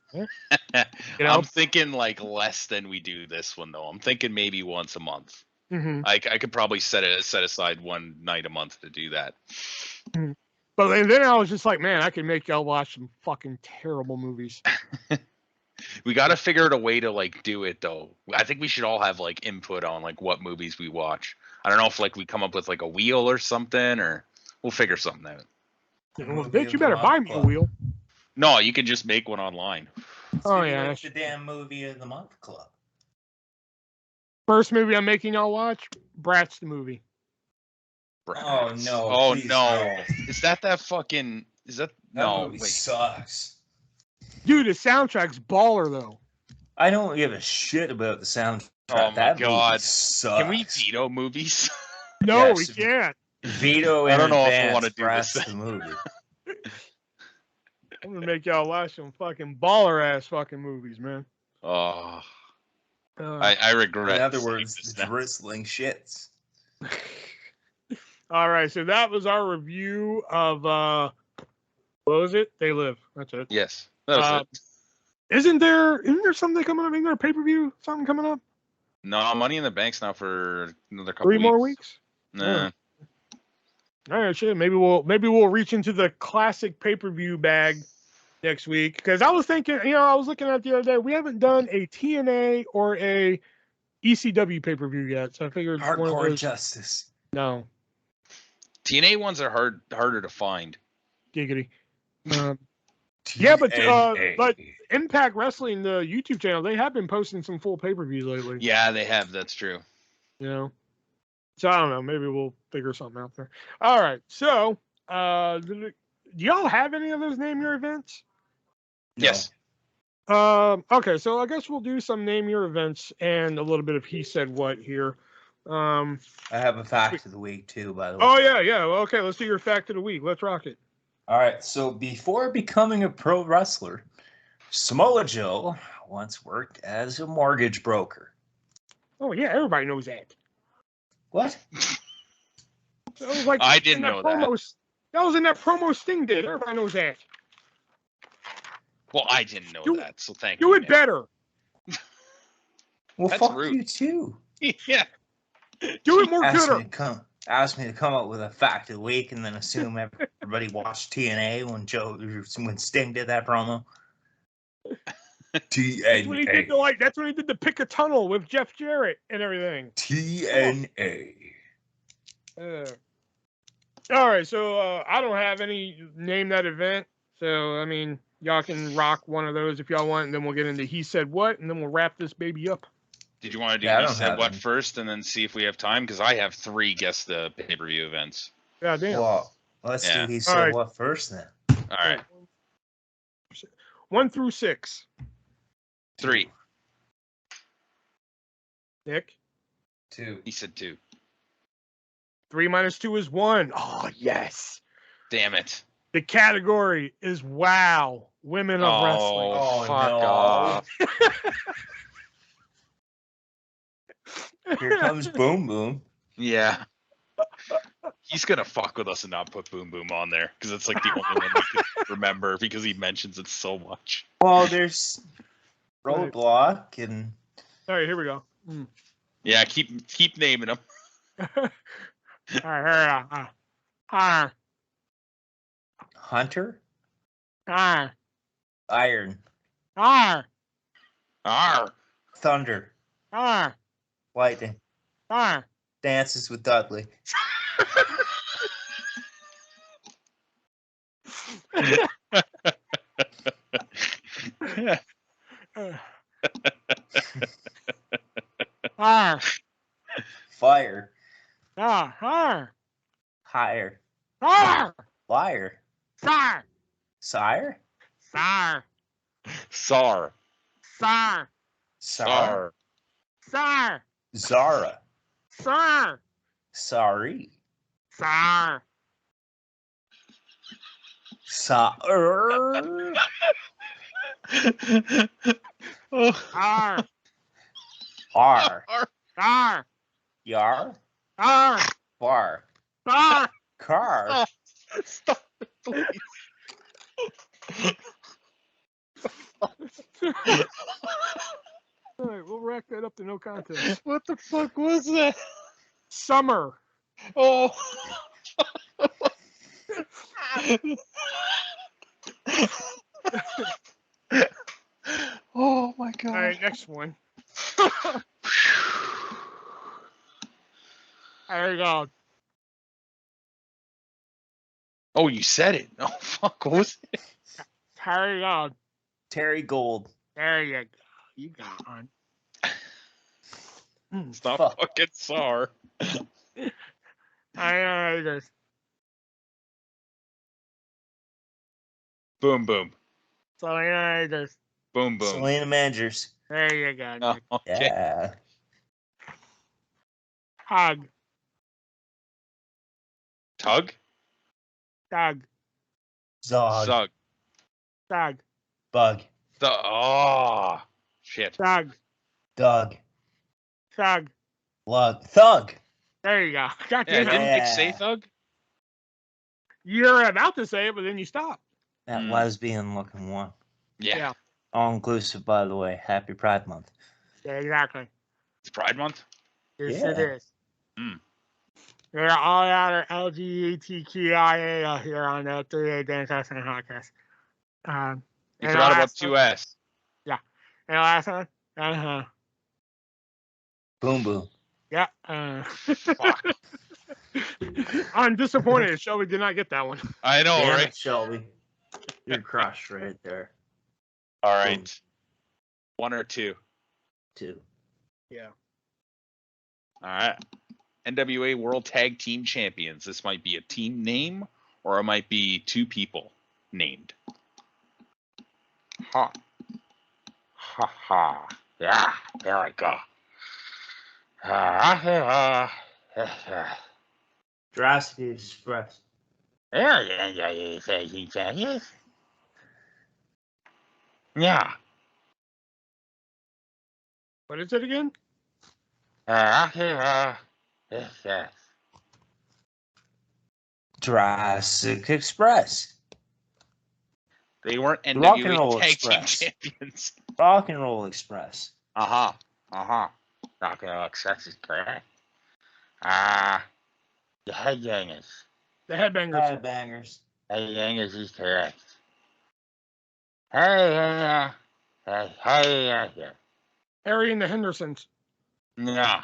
that. You know? I'm thinking like less than we do this one though. I'm thinking maybe once a month. Mm-hmm. I could probably set aside one night a month to do that. Mm-hmm. But then I was just like, man, I can make y'all watch some fucking terrible movies. We got to figure out a way to like do it though. I think we should all have like input on like what movies we watch. I don't know if like we come up with like a wheel or something, or we'll figure something out. Well, bitch, you better buy me a wheel. No, you can just make one online. Oh yeah, It's the damn movie of the month club. First movie I'm making y'all watch, Bratz the movie. Oh no! Oh please, no! Is that fucking? Is that That no? movie Wait. sucks. Dude, the soundtrack's baller though. I don't give a shit about the soundtrack. Oh my that God. movie sucks. Can we veto movies? No, Yes. we can't. veto? I don't know if I want wanna to do Bratz this. the movie. I'm gonna make y'all watch some fucking baller ass fucking movies, man. Oh, I regret. In other saying words, this the now. drizzling shits. All right, so that was our review of what was it? They Live. That's it. Yes, that was it. Isn't there something coming up? Isn't there a pay-per-view something coming up? No, Money in the Bank's now for another couple 3 more weeks? Nah. All right, shit. Maybe we'll reach into the classic pay-per-view bag next week, because I was thinking, you know, I was looking at the other day, we haven't done a TNA or a ECW pay-per-view yet, so I figured one of Hardcore those. justice. No, TNA ones are harder to find. giggity. Yeah, but TNA. Impact Wrestling, the YouTube channel, they have been posting some full pay-per-views lately. Yeah, they have. That's true. You know, so I don't know. Maybe we'll figure something out there. All right. So, do y'all have any of those name your events? No. Yes. Okay. So I guess we'll do some name your events and a little bit of he said what here. I have a fact of the week too, by the way. Oh yeah. Well, okay. Let's do your fact of the week. Let's rock it. All right, so before becoming a pro wrestler, Samoa Joe once worked as a mortgage broker. Oh yeah, everybody knows that. What? That was like I in didn't know that. promo. That was in that promo Sting did. Everybody knows that. Well, I didn't know Do- that, so thank Do you. it Nick. better. Well, That's fuck rude. you too. Yeah. Do it more Ask me gooder. to come up with a fact of the week, and then assume everybody watched TNA when Sting did that promo. That's when he did TNA. that's when he did the pick a tunnel with Jeff Jarrett and everything. TNA. All right, so I don't have any name that event. So I mean, y'all can rock one of those if y'all want, and then we'll get into he said what, and then we'll wrap this baby up. Did you want to do Yeah, I he don't said have what any. first and then see if we have time? Because I have 3 guess the pay-per-view events. Yeah, damn. Well, let's Yeah. do he said Alright. what first then. All right. 1 through 6. 3. Nick. 2. He said 2. 3 minus 2 is 1. Oh yes. Damn it. The category is wow, women of wrestling. Oh, fuck no. off. Here comes Boom Boom. Yeah. He's going to fuck with us and not put Boom Boom on there because it's like the only one we can remember because he mentions it so much. Well, there's Roadblock and All right, here we go. Yeah, keep naming them. All right, here we go. Hunter, Iron. Iron, Arr. Thunder, Lightning, Dances with Dudley. Fire, Higher, Liar, Sire, Sar. Sar, Zara, Sorry, Sar, Oh. R, Arr. Yar, Bar, Car, Oh, stop it, please. All right, we'll rack that up to no contest. What the fuck was that? Summer. Oh. Oh my god. All right, next one. There you go. Oh, you said it. Oh fuck, what was it? There you go. Terry Gold. There you go. You got one. It's not Fuck. fucking Sar. I know this. Boom boom. So I know this. Boom boom. Selena Mangers. There you go. Oh, Nick. okay. Yeah. Hug. Tug? Doug. Zog. Sug. Doug. Bug. Oh shit. Doug. Doug. Doug. Lug. Thug. There you go. God Yeah, damn it. didn't Nick say thug? You're about to say it, but then you stop. That Mm. lesbian looking one. Yeah. All inclusive, by the way. Happy Pride Month. Yeah, exactly. It's Pride Month? Yes, Yeah. it is. Hmm. They're all out of LGBTQIA here on the 3A Dance Wrestling Podcast. You And the forgot about last one- 2S. And the last one? Boom boom. Yeah. Fuck. I'm disappointed. Shelby did not get that one. I know, Damn right? it, Shelby. You're crushed right there. All right. 1 or 2. 2. Yeah. All right. NWA World Tag Team Champions. This might be a team name or it might be 2 people named. Ha. Ha ha. Yeah, there I go. Jurassic Express. Yeah. What is it again? Jurassic Express. They weren't The Rock and NWA Roll Tag Team Express. Champions. Rock and Roll Express. Rock and Roll Express is correct. The Headbangers. The Headbangers. Headbangers. Headbangers is correct. Hey. Harry and the Hendersons. No.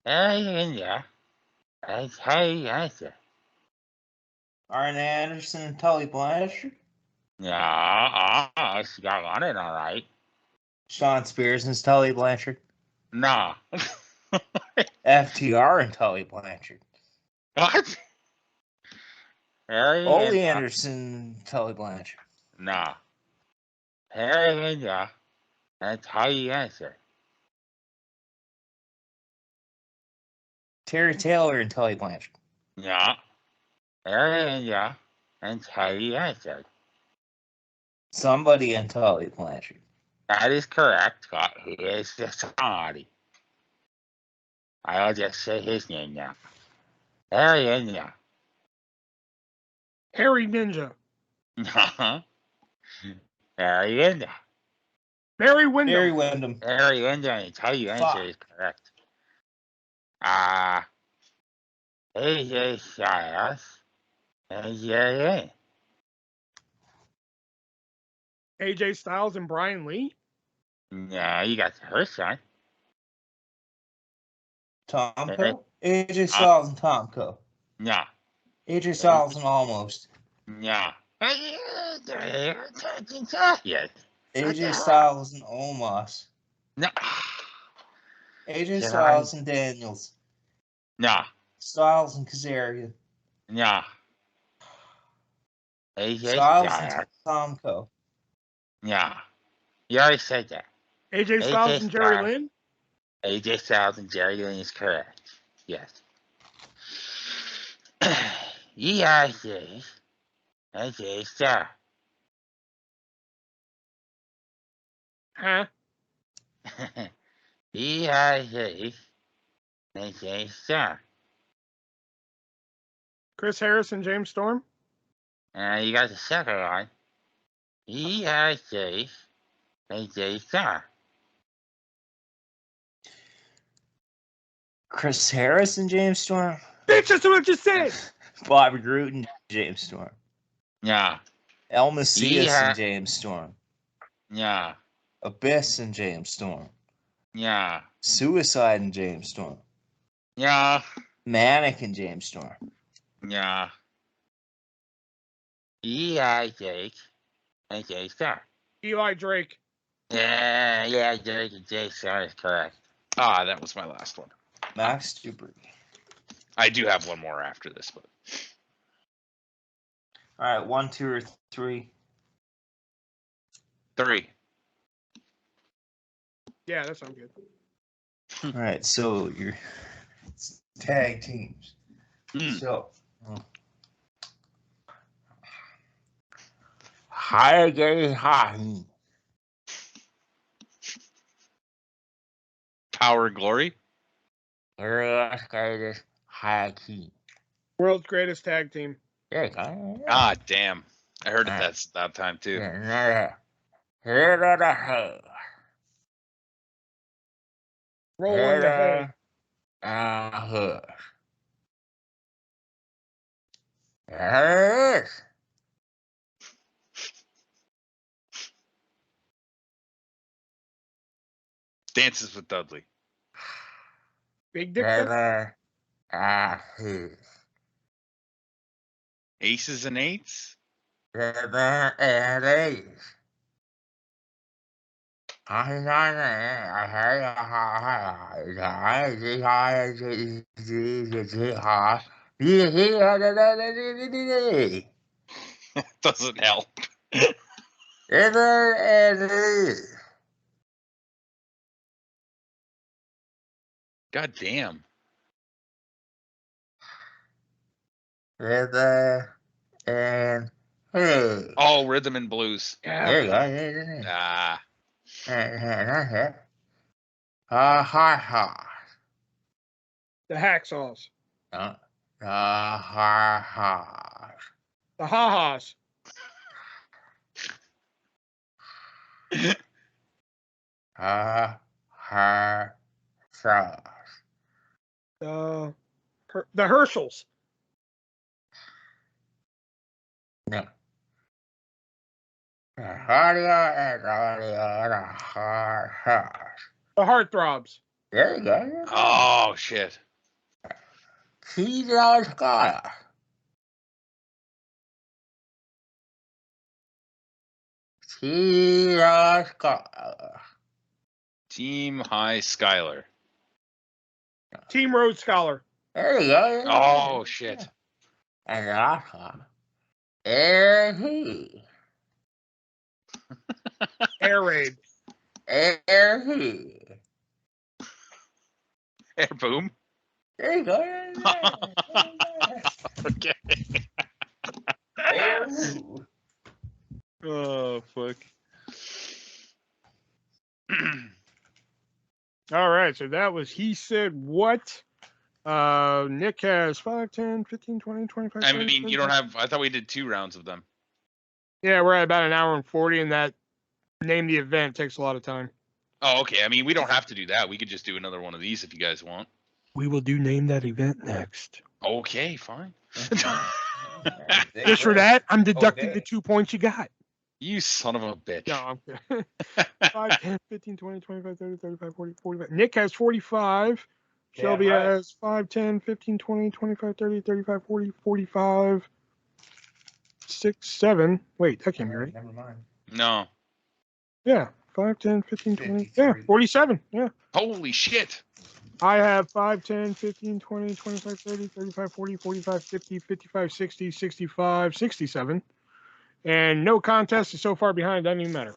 Hey. Arn Anderson and Tully Blanchard. Yeah, she got on it all right. Sean Spears and Tully Blanchard. No. FTR and Tully Blanchard. What? Harry Ole and Anderson and Tully Blanchard. no. Harry and Tully Blanchard. Terry Taylor and Tully Blanchard. No. Harry and Tully Blanchard. Somebody and Tully Blanchard. That is correct, but he is the somebody. I'll just say his name now. Harry and Harry Ninja. No. Harry and Barry Windham. Barry Windham. Harry and Tully Blanchard is correct. AJ Styles and Jerry. AJ Styles and Brian Lee. No, you got the first one. Tomko. AJ Styles and Tomko. No, AJ Styles and Almost. no. Yes. AJ Styles and Omos. No. AJ Styles and Daniels. No, Styles and Kazarian. no. AJ Styles Styles. and Tomko. No. You already said that. AJ Styles and Jerry Styles. Lynn. AJ Styles and Jerry Lynn is correct. Yes. AJ Styles. Huh? AJ Styles. Chris Harris and James Storm. You got the second one. AJ Styles. Chris Harris and James Storm. Bitch, that's what I just said. Bobby Roode and James Storm. No, El Macias Yeah. and James Storm. no, Abyss and James Storm. no, Suicide and James Storm. no, Manic and James Storm. no. AJ Styles. Eli Drake. Yeah, Jay Styles is correct. That was my last one. Max Dupree. I do have one more after this, but All right, 1, 2, or 3. 3. Yeah, that sounds good. All right, so your tag teams. So, Power and Glory. World's greatest tag team. Damn. I heard it that time too. Rolling the hay. Dances with Dudley. Big Dick. Aces and Eights. Doesn't help. God damn. rhythm and blues. Oh, rhythm and blues. There you go. Yeah. Ah, That's it. Ha. The hacksaws. Ha. The ha-has. Sauce. The Herschels. No. Audio and a hard sauce. The heartthrobs. There you go. oh shit. Cheese on scholar. Cheese on scholar. Team High Skylar. Team Road Scholar. There you go. Oh shit. And also, air he. Air Raid. Air he. Air boom. There you go. Okay. Air who. Oh fuck. All right, so that was He Said What. Nick has 5, 10, 15, 20, 25. I 30, mean, you 35. don't have. I thought we did 2 rounds of them. Yeah, we're at about an hour and 40, and that name the event takes a lot of time. Oh, okay. I mean, we don't have to do that. We could just do another one of these if you guys want. We will do name that event next. Okay, fine. Just for that, I'm deducting Okay. the 2 points you got. You son of a bitch. No, I'm kidding. 5, 10, 15, 20, 25, 30, 35, 40, 45. Nick has 45. Damn Shelby right. has 5, 10, 15, 20, 25, 30, 35, 40, 45, 6, 7. Wait, that can't be right. Never mind. No. Yeah, 5, 10, 15, 20. 53. Yeah, 47. Yeah. Holy shit. I have 5, 10, 15, 20, 25, 30, 35, 40, 45, 50, 55, 60, 65, 67. And no contest is so far behind, doesn't even matter.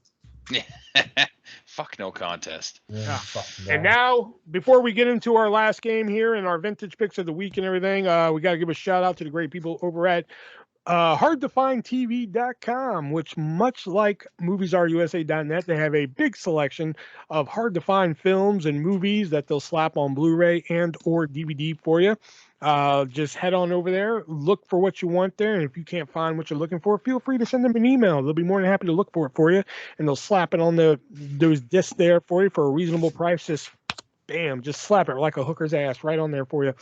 Fuck no contest. Yeah. Fuck And no. now, before we get into our last game here and our vintage picks of the week and everything, we got to give a shout out to the great people over at hardtofindtv.com, which, much like moviesarusa.net, they have a big selection of hard to find films and movies that they'll slap on Blu-ray and or DVD for you. Just head on over there, look for what you want there, and if you can't find what you're looking for, feel free to send them an email. They'll be more than happy to look for it for you, and they'll slap it on those discs there for you for a reasonable price. Just bam, just slap it like a hooker's ass right on there for you.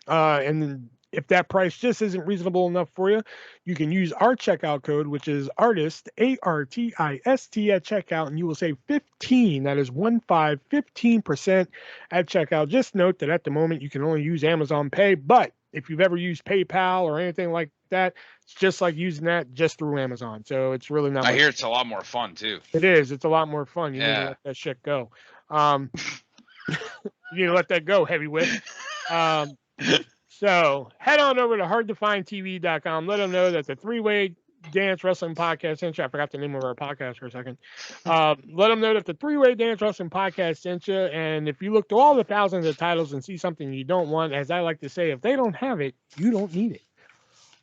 And then if that price just isn't reasonable enough for you, you can use our checkout code, which is artist, ARTIST at checkout, and you will save 15. That is 15% at checkout. Just note that at the moment you can only use Amazon Pay, but if you've ever used PayPal or anything like that, it's just like using that just through Amazon. So it's really not. I hear it's a lot more fun too. It is. It's a lot more fun. You need to Yeah. let that shit go. You need to let that go, heavyweight. So head on over to hardtofindtv.com. Let them know that the Three-Way Dance Wrestling Podcast sent you. I forgot the name of our podcast for a second. Let them know that the Three-Way Dance Wrestling Podcast sent you. And if you look through all the thousands of titles and see something you don't want, as I like to say, if they don't have it, you don't need it.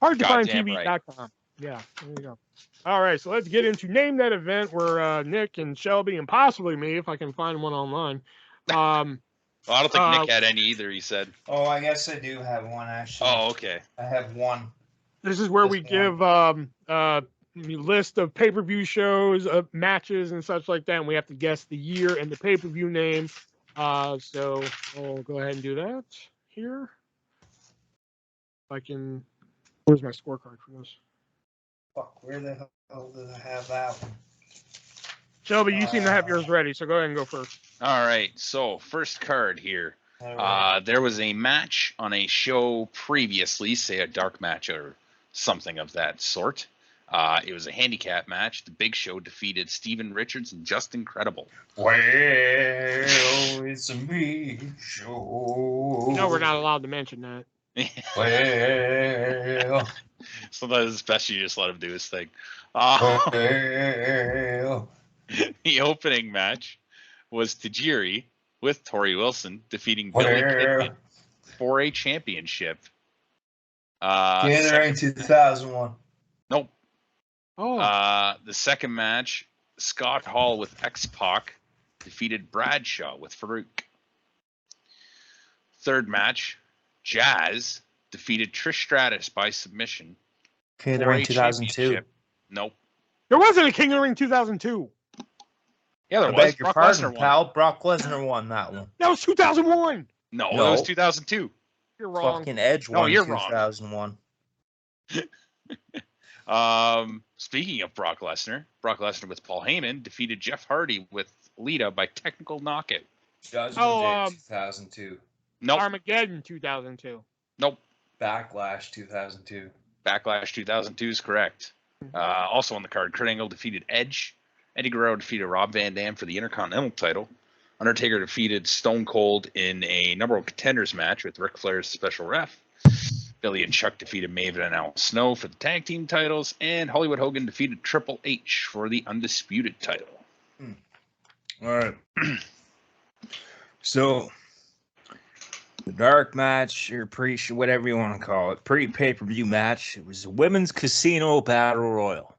Hardtofindtv.com. Yeah, there you go. All right, so let's get into Name That Event, where Nick and Shelby and possibly me, if I can find one online. Well, I don't think Nick had any either, he said. Oh, I guess I do have one actually. Oh, okay. I have one. This is where Just we give a list of pay-per-view shows, matches, and such like that, and we have to guess the year and the pay-per-view name. So I'll go ahead and do that here. If I can. Where's my scorecard for this? Fuck, where the hell did I have that one? Shelby, you seem to have yours ready, so go ahead and go first. All right. So, first card here. There was a match on a show previously, say a dark match or something of that sort. It was a handicap match. The Big Show defeated Steven Richards and Justin Credible. Well, it's a me show. No, we're not allowed to mention that. Well, Sometimes it's best you just let him do his thing. well. The opening match was Tajiri with Tori Wilson defeating Billy Well. Kidman for a championship. King of the Ring 2001. Nope. Oh, The second match, Scott Hall with X-Pac defeated Bradshaw with Farouk. Third match, Jazz defeated Trish Stratus by submission. King of the for Ring a 2002. championship. Nope. there wasn't a King of the Ring 2002. Yeah, there I was. beg your Brock pardon, Lesnar won. pal. Brock Lesnar won that one. That was 2001. No, No. it was 2002. You're wrong. Fucking Edge No, won you're wrong. 2001. Speaking of Brock Lesnar with Paul Heyman defeated Jeff Hardy with Lita by technical knockout. Judgment Oh, Day 2002. Nope. Armageddon 2002. Nope. Backlash 2002. Backlash 2002 is correct. Also on the card, Kurt Angle defeated Edge. Eddie Guerrero defeated Rob Van Dam for the Intercontinental title. Undertaker defeated Stone Cold in a number of contenders match with Ric Flair as special ref. Billy and Chuck defeated Maven and Al Snow for the tag team titles. And Hollywood Hogan defeated Triple H for the undisputed title. All right. So, the dark match, or whatever you want to call it, pre-pay-per-view match. It was a women's casino battle royal.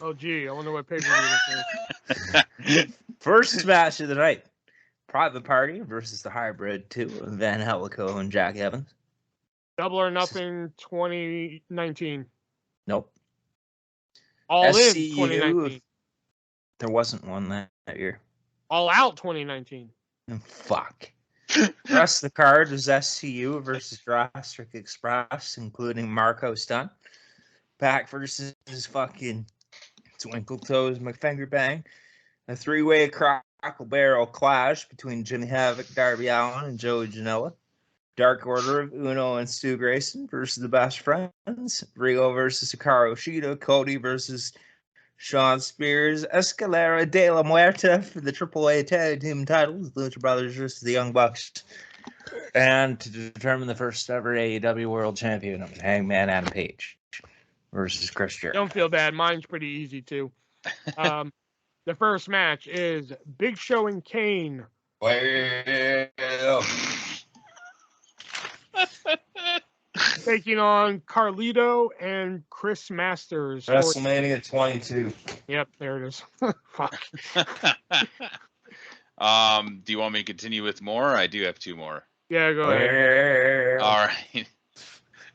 Oh, gee, I wonder what pay-per-view this is. First match of the night. Private Party versus the Hybrid 2 of Van Helico and Jack Evans. Double or Nothing 2019. Nope. All In SCU. 2019. There wasn't one that year. All Out 2019. Fuck. The rest of the card was SCU versus Jurassic Express, including Marco Stunt. Pac versus fucking Twinkle Toes McFinger Bang. A three-way Crackle Barrel clash between Jimmy Havoc, Darby Allin, and Joey Janela. Dark Order of Uno and Stu Grayson versus the Best Friends. Rigo versus Hikaru Shida. Cody versus Sean Spears. Escalera de la Muerta for the AAA Tag Team titles. Lucha Brothers versus the Young Bucks. And to determine the first ever AEW World Champion, it was Hangman Adam Page versus Chris Jericho. Don't feel bad. Mine's pretty easy, too. The first match is Big Show and Kane. Taking on Carlito and Chris Masters. WrestleMania 22. Yep, there it is. Fuck. Do you want me to continue with more? I do have two more. Yeah, go ahead. All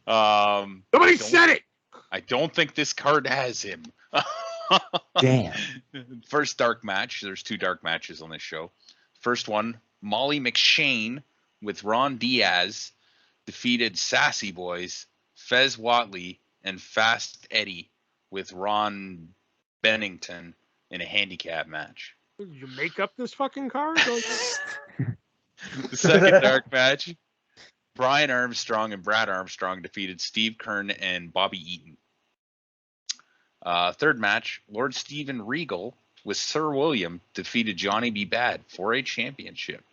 right. Nobody said it! I don't think this card has him. Damn. First dark match. There's two dark matches on this show. First one, Molly McShane with Ron Diaz defeated Sassy Boys, Fez Watley, and Fast Eddie with Ron Bennington in a handicap match. Did you make up this fucking card? The second dark match, Brian Armstrong and Brad Armstrong defeated Steve Kern and Bobby Eaton. Third match, Lord Steven Regal with Sir William defeated Johnny B. Bad for a championship.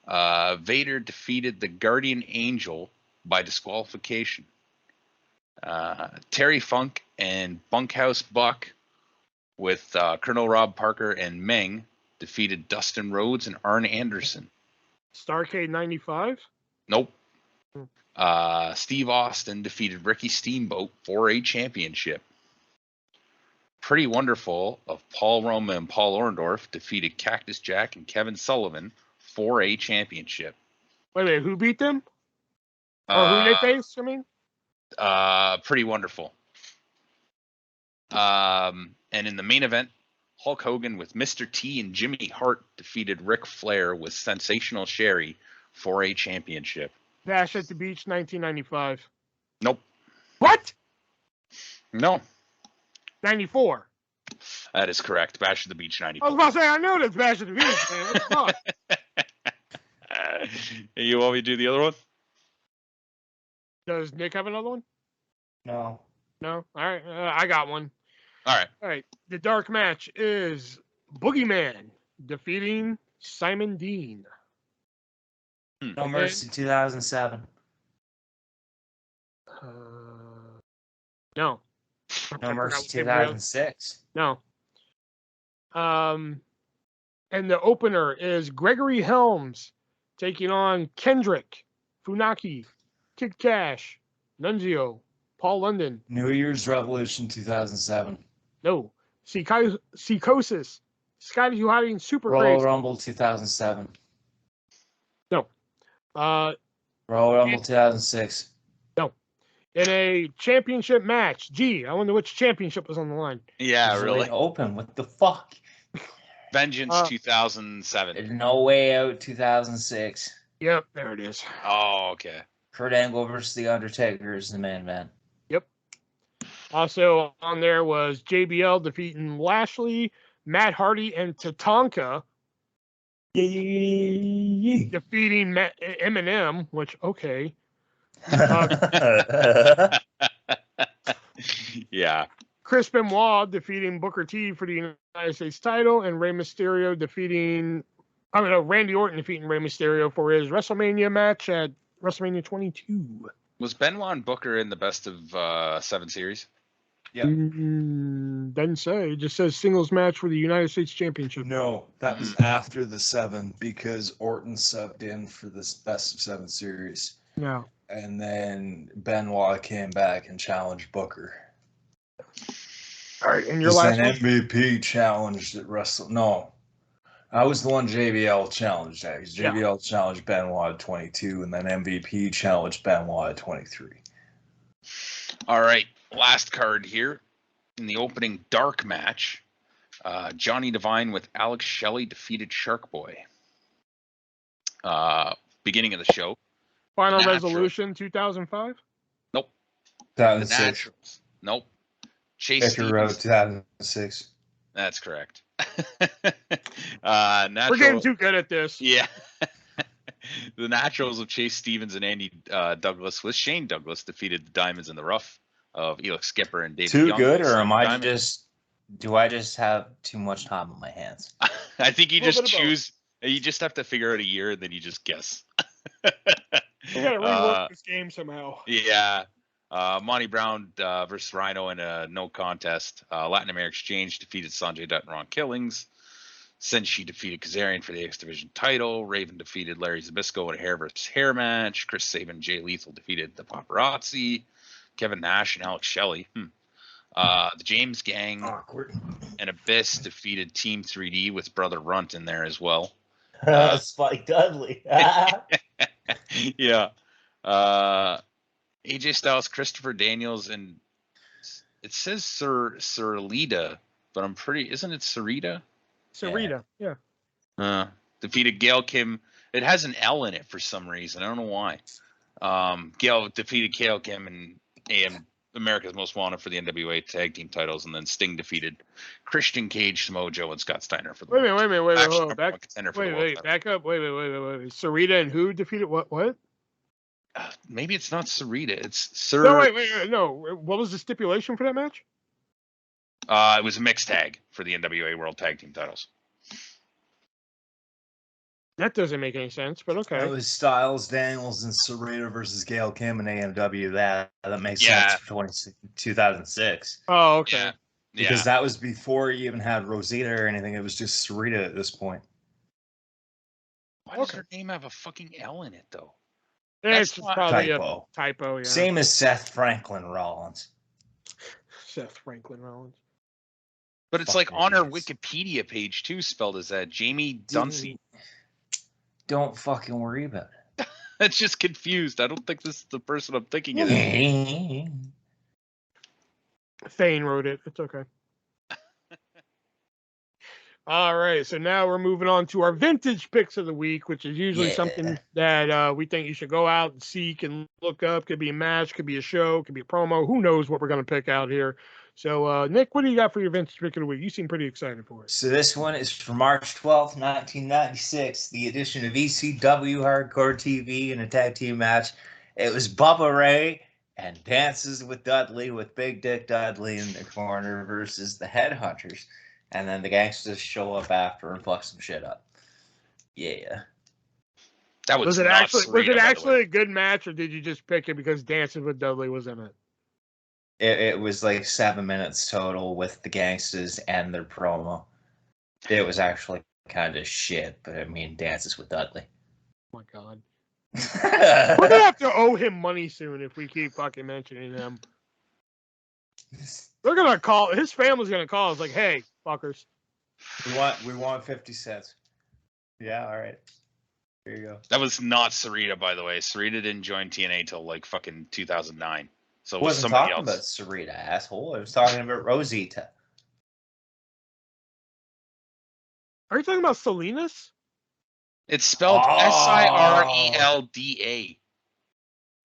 Vader defeated the Guardian Angel by disqualification. Terry Funk and Bunkhouse Buck with Colonel Rob Parker and Meng defeated Dustin Rhodes and Arn Anderson. Starrcade 95? Nope. Steve Austin defeated Ricky Steamboat for a championship. Pretty Wonderful of Paul Roma and Paul Orndorff defeated Cactus Jack and Kevin Sullivan for a championship. Wait, who beat them? Or who they faced, I mean? Pretty Wonderful. And in the main event, Hulk Hogan with Mr. T and Jimmy Hart defeated Ric Flair with Sensational Sherry for a championship. Bash at the Beach 1995. Nope. What? No. 94. That is correct. Bash at the Beach I was 94. about to say, I know that's Bash at the Beach, man. What the fuck? You want me to do the other one? Does Nick have another one? No. No? All right. I got one. All right. All right. The dark match is Boogeyman defeating Simon Dean. No Mercy 2007. No. No Mercy 2006. No. And the opener is Gregory Helms taking on Kendrick, Funaki, Kid Cash, Nunzio, Paul London. New Year's Revolution 2007. No. Psychosis, Scotty Hottie, Super Royal Grace. Rumble 2007. No. Royal Rumble 2006. No. In a championship match. Gee, I wonder which championship was on the line. Yeah, really. Australian Open. What the fuck? Vengeance 2007. No Way Out 2006. Yep, there it is. Oh, okay. Kurt Angle versus The Undertaker is the main event. Yep. Also on there was JBL defeating Lashley, Matt Hardy, and Tatanka defeating Eminem, which, okay. Yeah. Chris Benoit defeating Booker T for the United States title, and Randy Orton defeating Rey Mysterio for his WrestleMania match at WrestleMania 22. Was Benoit and Booker in the best of 7 series? Yeah. Doesn't say. It just says singles match for the United States Championship. No, that was after the 7 because Orton subbed in for this best of 7 series. No. And then Benoit came back and challenged Booker. All right, and your last one? MVP challenged at Wrestle. No, I was the one JBL challenged at. JBL challenged Benoit at 22, and then MVP challenged Benoit at 23. All right, last card here in the opening dark match. Johnny Devine with Alex Shelley defeated Shark Boy. Beginning of the show. Final Resolution 2005? Nope. 2006. Nope. Chase Stevens. 2006. That's correct. We're getting too good at this. Yeah. The Naturals of Chase Stevens and Andy Douglas with Shane Douglas defeated the Diamonds in the Rough of Elix Skipper and David Too Young. good, or am I do I just have too much time on my hands? I think you just choose. You just have to figure out a year and then you just guess. We gotta rework this game somehow. Yeah. Monty Brown versus Rhino in a no contest. Latin American Exchange defeated Sanjay Dutt and Ron Killings. Senshi defeated Kazarian for the X Division title. Raven defeated Larry Zbysko in a hair versus hair match. Chris Sabin and Jay Lethal defeated the Paparazzi. Kevin Nash and Alex Shelley. The James Gang and Abyss defeated Team 3D with Brother Runt in there as well. Spike Dudley. Yeah. AJ Styles, Christopher Daniels, and it says Sarita, but I'm isn't it Sarita? Sarita, yeah. Defeated Gail Kim. It has an L in it for some reason. I don't know why. Gail defeated Gail Kim and America's Most Wanted for the NWA tag team titles, and then Sting defeated Christian Cage, Samoa Joe, and Scott Steiner for the Wait a minute, back up. Wait. Sarita and who defeated what? Maybe it's not Sarita. It's Sir. No, wait. No. What was the stipulation for that match? It was a mixed tag for the NWA World Tag Team titles. That doesn't make any sense, but okay. It was Styles, Daniels, and Sarita versus Gail Kim and AMW. That makes sense for 2006. Oh, okay. Yeah. Because that was before you even had Rosita or anything. It was just Sarita at this point. Why does her name have a fucking L in it, though? It's probably typo. A typo, yeah. Same as Seth Franklin Rollins. Seth Franklin Rollins. But it's like on her Wikipedia page, too, spelled as that. Jamie Duncey. Don't fucking worry about it. That's just confused. I don't think this is the person I'm thinking it is. Thane wrote it. It's okay. All right, so now we're moving on to our vintage picks of the week, which is usually something that we think you should go out and seek and look up. Could be a match, could be a show, could be a promo. Who knows what we're going to pick out here. So, Nick, what do you got for your vintage pick of the week? You seem pretty excited for it. So this one is for March 12th, 1996, the edition of ECW Hardcore TV in a tag team match. It was Bubba Ray and Dances with Dudley with Big Dick Dudley in the corner versus the Headhunters. And then the gangsters show up after and fuck some shit up. Yeah. That was it actually a good match, or did you just pick it because Dancing with Dudley was in it? It was like 7 minutes total with the gangsters and their promo. It was actually kind of shit, but I mean, Dances with Dudley. Oh my God. We're gonna have to owe him money soon if we keep fucking mentioning him. They're gonna call. His family's gonna call us like, "Hey, fuckers, We want 50 cents. Yeah, all right. Here you go. That was not Sarita, by the way. Sarita didn't join TNA till like fucking 2009. So I it was wasn't somebody talking else. about Sarita, asshole. I was talking about Rosita. are you talking about Salinas?" It's spelled Sirelda.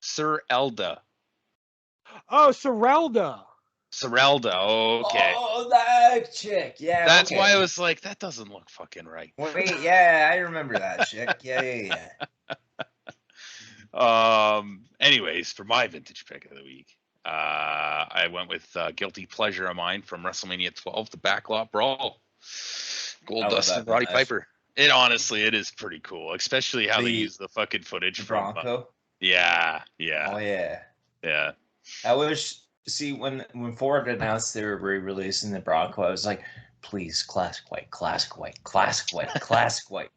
Sir Elda. Oh, Serelda. Sirelda. Oh, okay. Oh, that chick. Yeah. That's okay. why I was like, that doesn't look fucking right. Wait, yeah, I remember that chick. Yeah. Anyways, for my vintage pick of the week, I went with Guilty Pleasure of mine from WrestleMania 12, the Backlot Brawl. Gold I love Dust that and Roddy match. Piper. It honestly, it is pretty cool, especially how they use the fucking footage The from. Bronco. Yeah. Oh yeah. I wish. See, when Ford announced they were re-releasing the Bronco, I was like, please, classic white, classic white, classic white, classic white.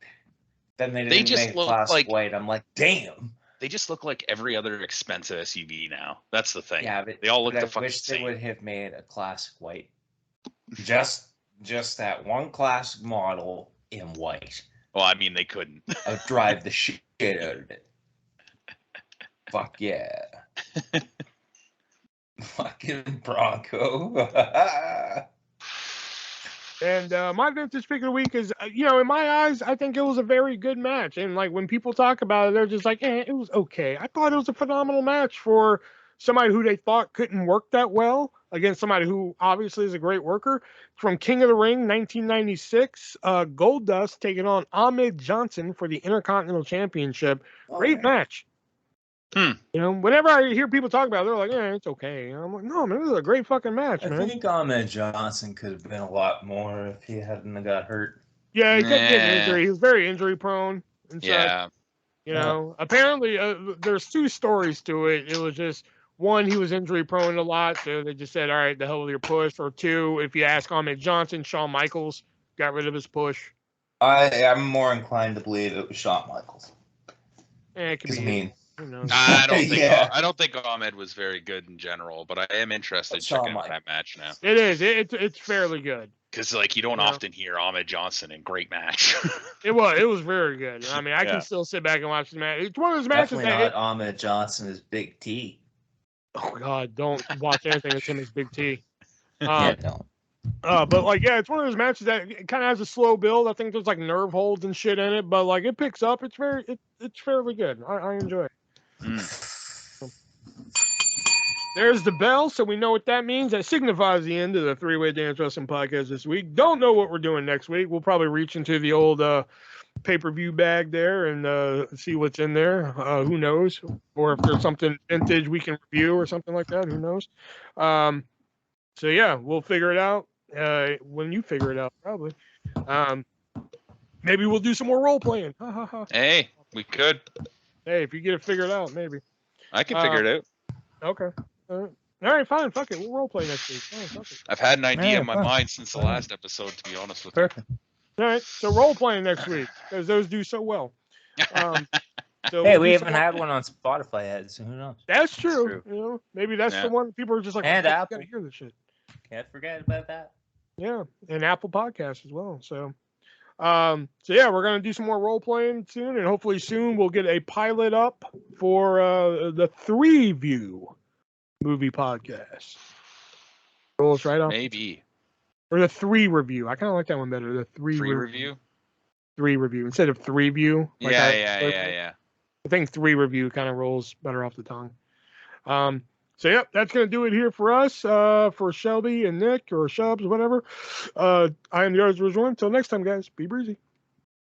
Then they didn't just make look classic like- white. I'm like, damn. They just look like every other expensive SUV now. That's the thing. Yeah, but they all look but the I fucking wish they same. would have made a classic white. Just that one classic model in white. Well, I mean, they couldn't. I'd drive the shit out of it. Fuck yeah. Fucking Bronco. And my vintage pick of the week is, in my eyes, I think it was a very good match. And like when people talk about it, they're just like, it was okay. I thought it was a phenomenal match for somebody who they thought couldn't work that well against somebody who obviously is a great worker. From King of the Ring, 1996, Goldust taking on Ahmed Johnson for the Intercontinental Championship. Great match. Whenever I hear people talk about it, they're like, it's okay. And I'm like, no, man, this is a great fucking match, man. I think Ahmed Johnson could have been a lot more if he hadn't got hurt. Yeah, he kept getting injured. He was very injury prone. And Yeah. Apparently there's two stories to it. It was just, one, he was injury prone a lot, so they just said, all right, the hell with your push. Or two, if you ask Ahmed Johnson, Shawn Michaels got rid of his push. I'm more inclined to believe it was Shawn Michaels. It could be. Who knows? I don't think Yeah. I don't think Ahmed was very good in general, but I am interested in checking out that match now. It is. It's fairly good. Because like you don't often hear Ahmed Johnson in great match. It was very good. I mean, I can still sit back and watch the match. It's one of those matches Definitely not Ahmed Johnson is Big T. Oh God, don't watch anything that's him as Big T. Don't. But it's one of those matches that kind of has a slow build. I think there's like nerve holds and shit in it, but like it picks up. It's fairly good. I enjoy it. There's the bell, so we know what that means. That signifies the end of the Three-Way Dance Wrestling Podcast this week. Don't know what we're doing next week. We'll probably reach into the old pay-per-view bag there and see what's in there. Who knows? Or if there's something vintage we can review or something like that. Who knows? So yeah, we'll figure it out when you figure it out, probably. Maybe we'll do some more role playing. Hey, we could. Hey, if you get it figured out, maybe. I can figure it out. Okay. All right, fine. Fuck it. We'll role play next week. Fuck it. I've had an idea in my mind since the last episode, to be honest with you. All right, so role playing next week because those do so well. So hey, we haven't had one on Spotify yet, so who knows? That's true. Maybe that's the one people are just like, and Apple. Gotta hear this shit. Can't forget about that. Yeah, and Apple Podcasts as well. So yeah, we're gonna do some more role playing soon, and hopefully soon we'll get a pilot up for the 3-View movie podcast. Rolls right off. Maybe. Or the 3 review. I kind of like that one better. The 3 review. 3 review instead of 3-View. Like yeah. I think 3 review kind of rolls better off the tongue. So yep, that's gonna do it here for us. For Shelby and Nick or Shubs, whatever. I am the ArtistVersion1. Until next time, guys. Be breezy.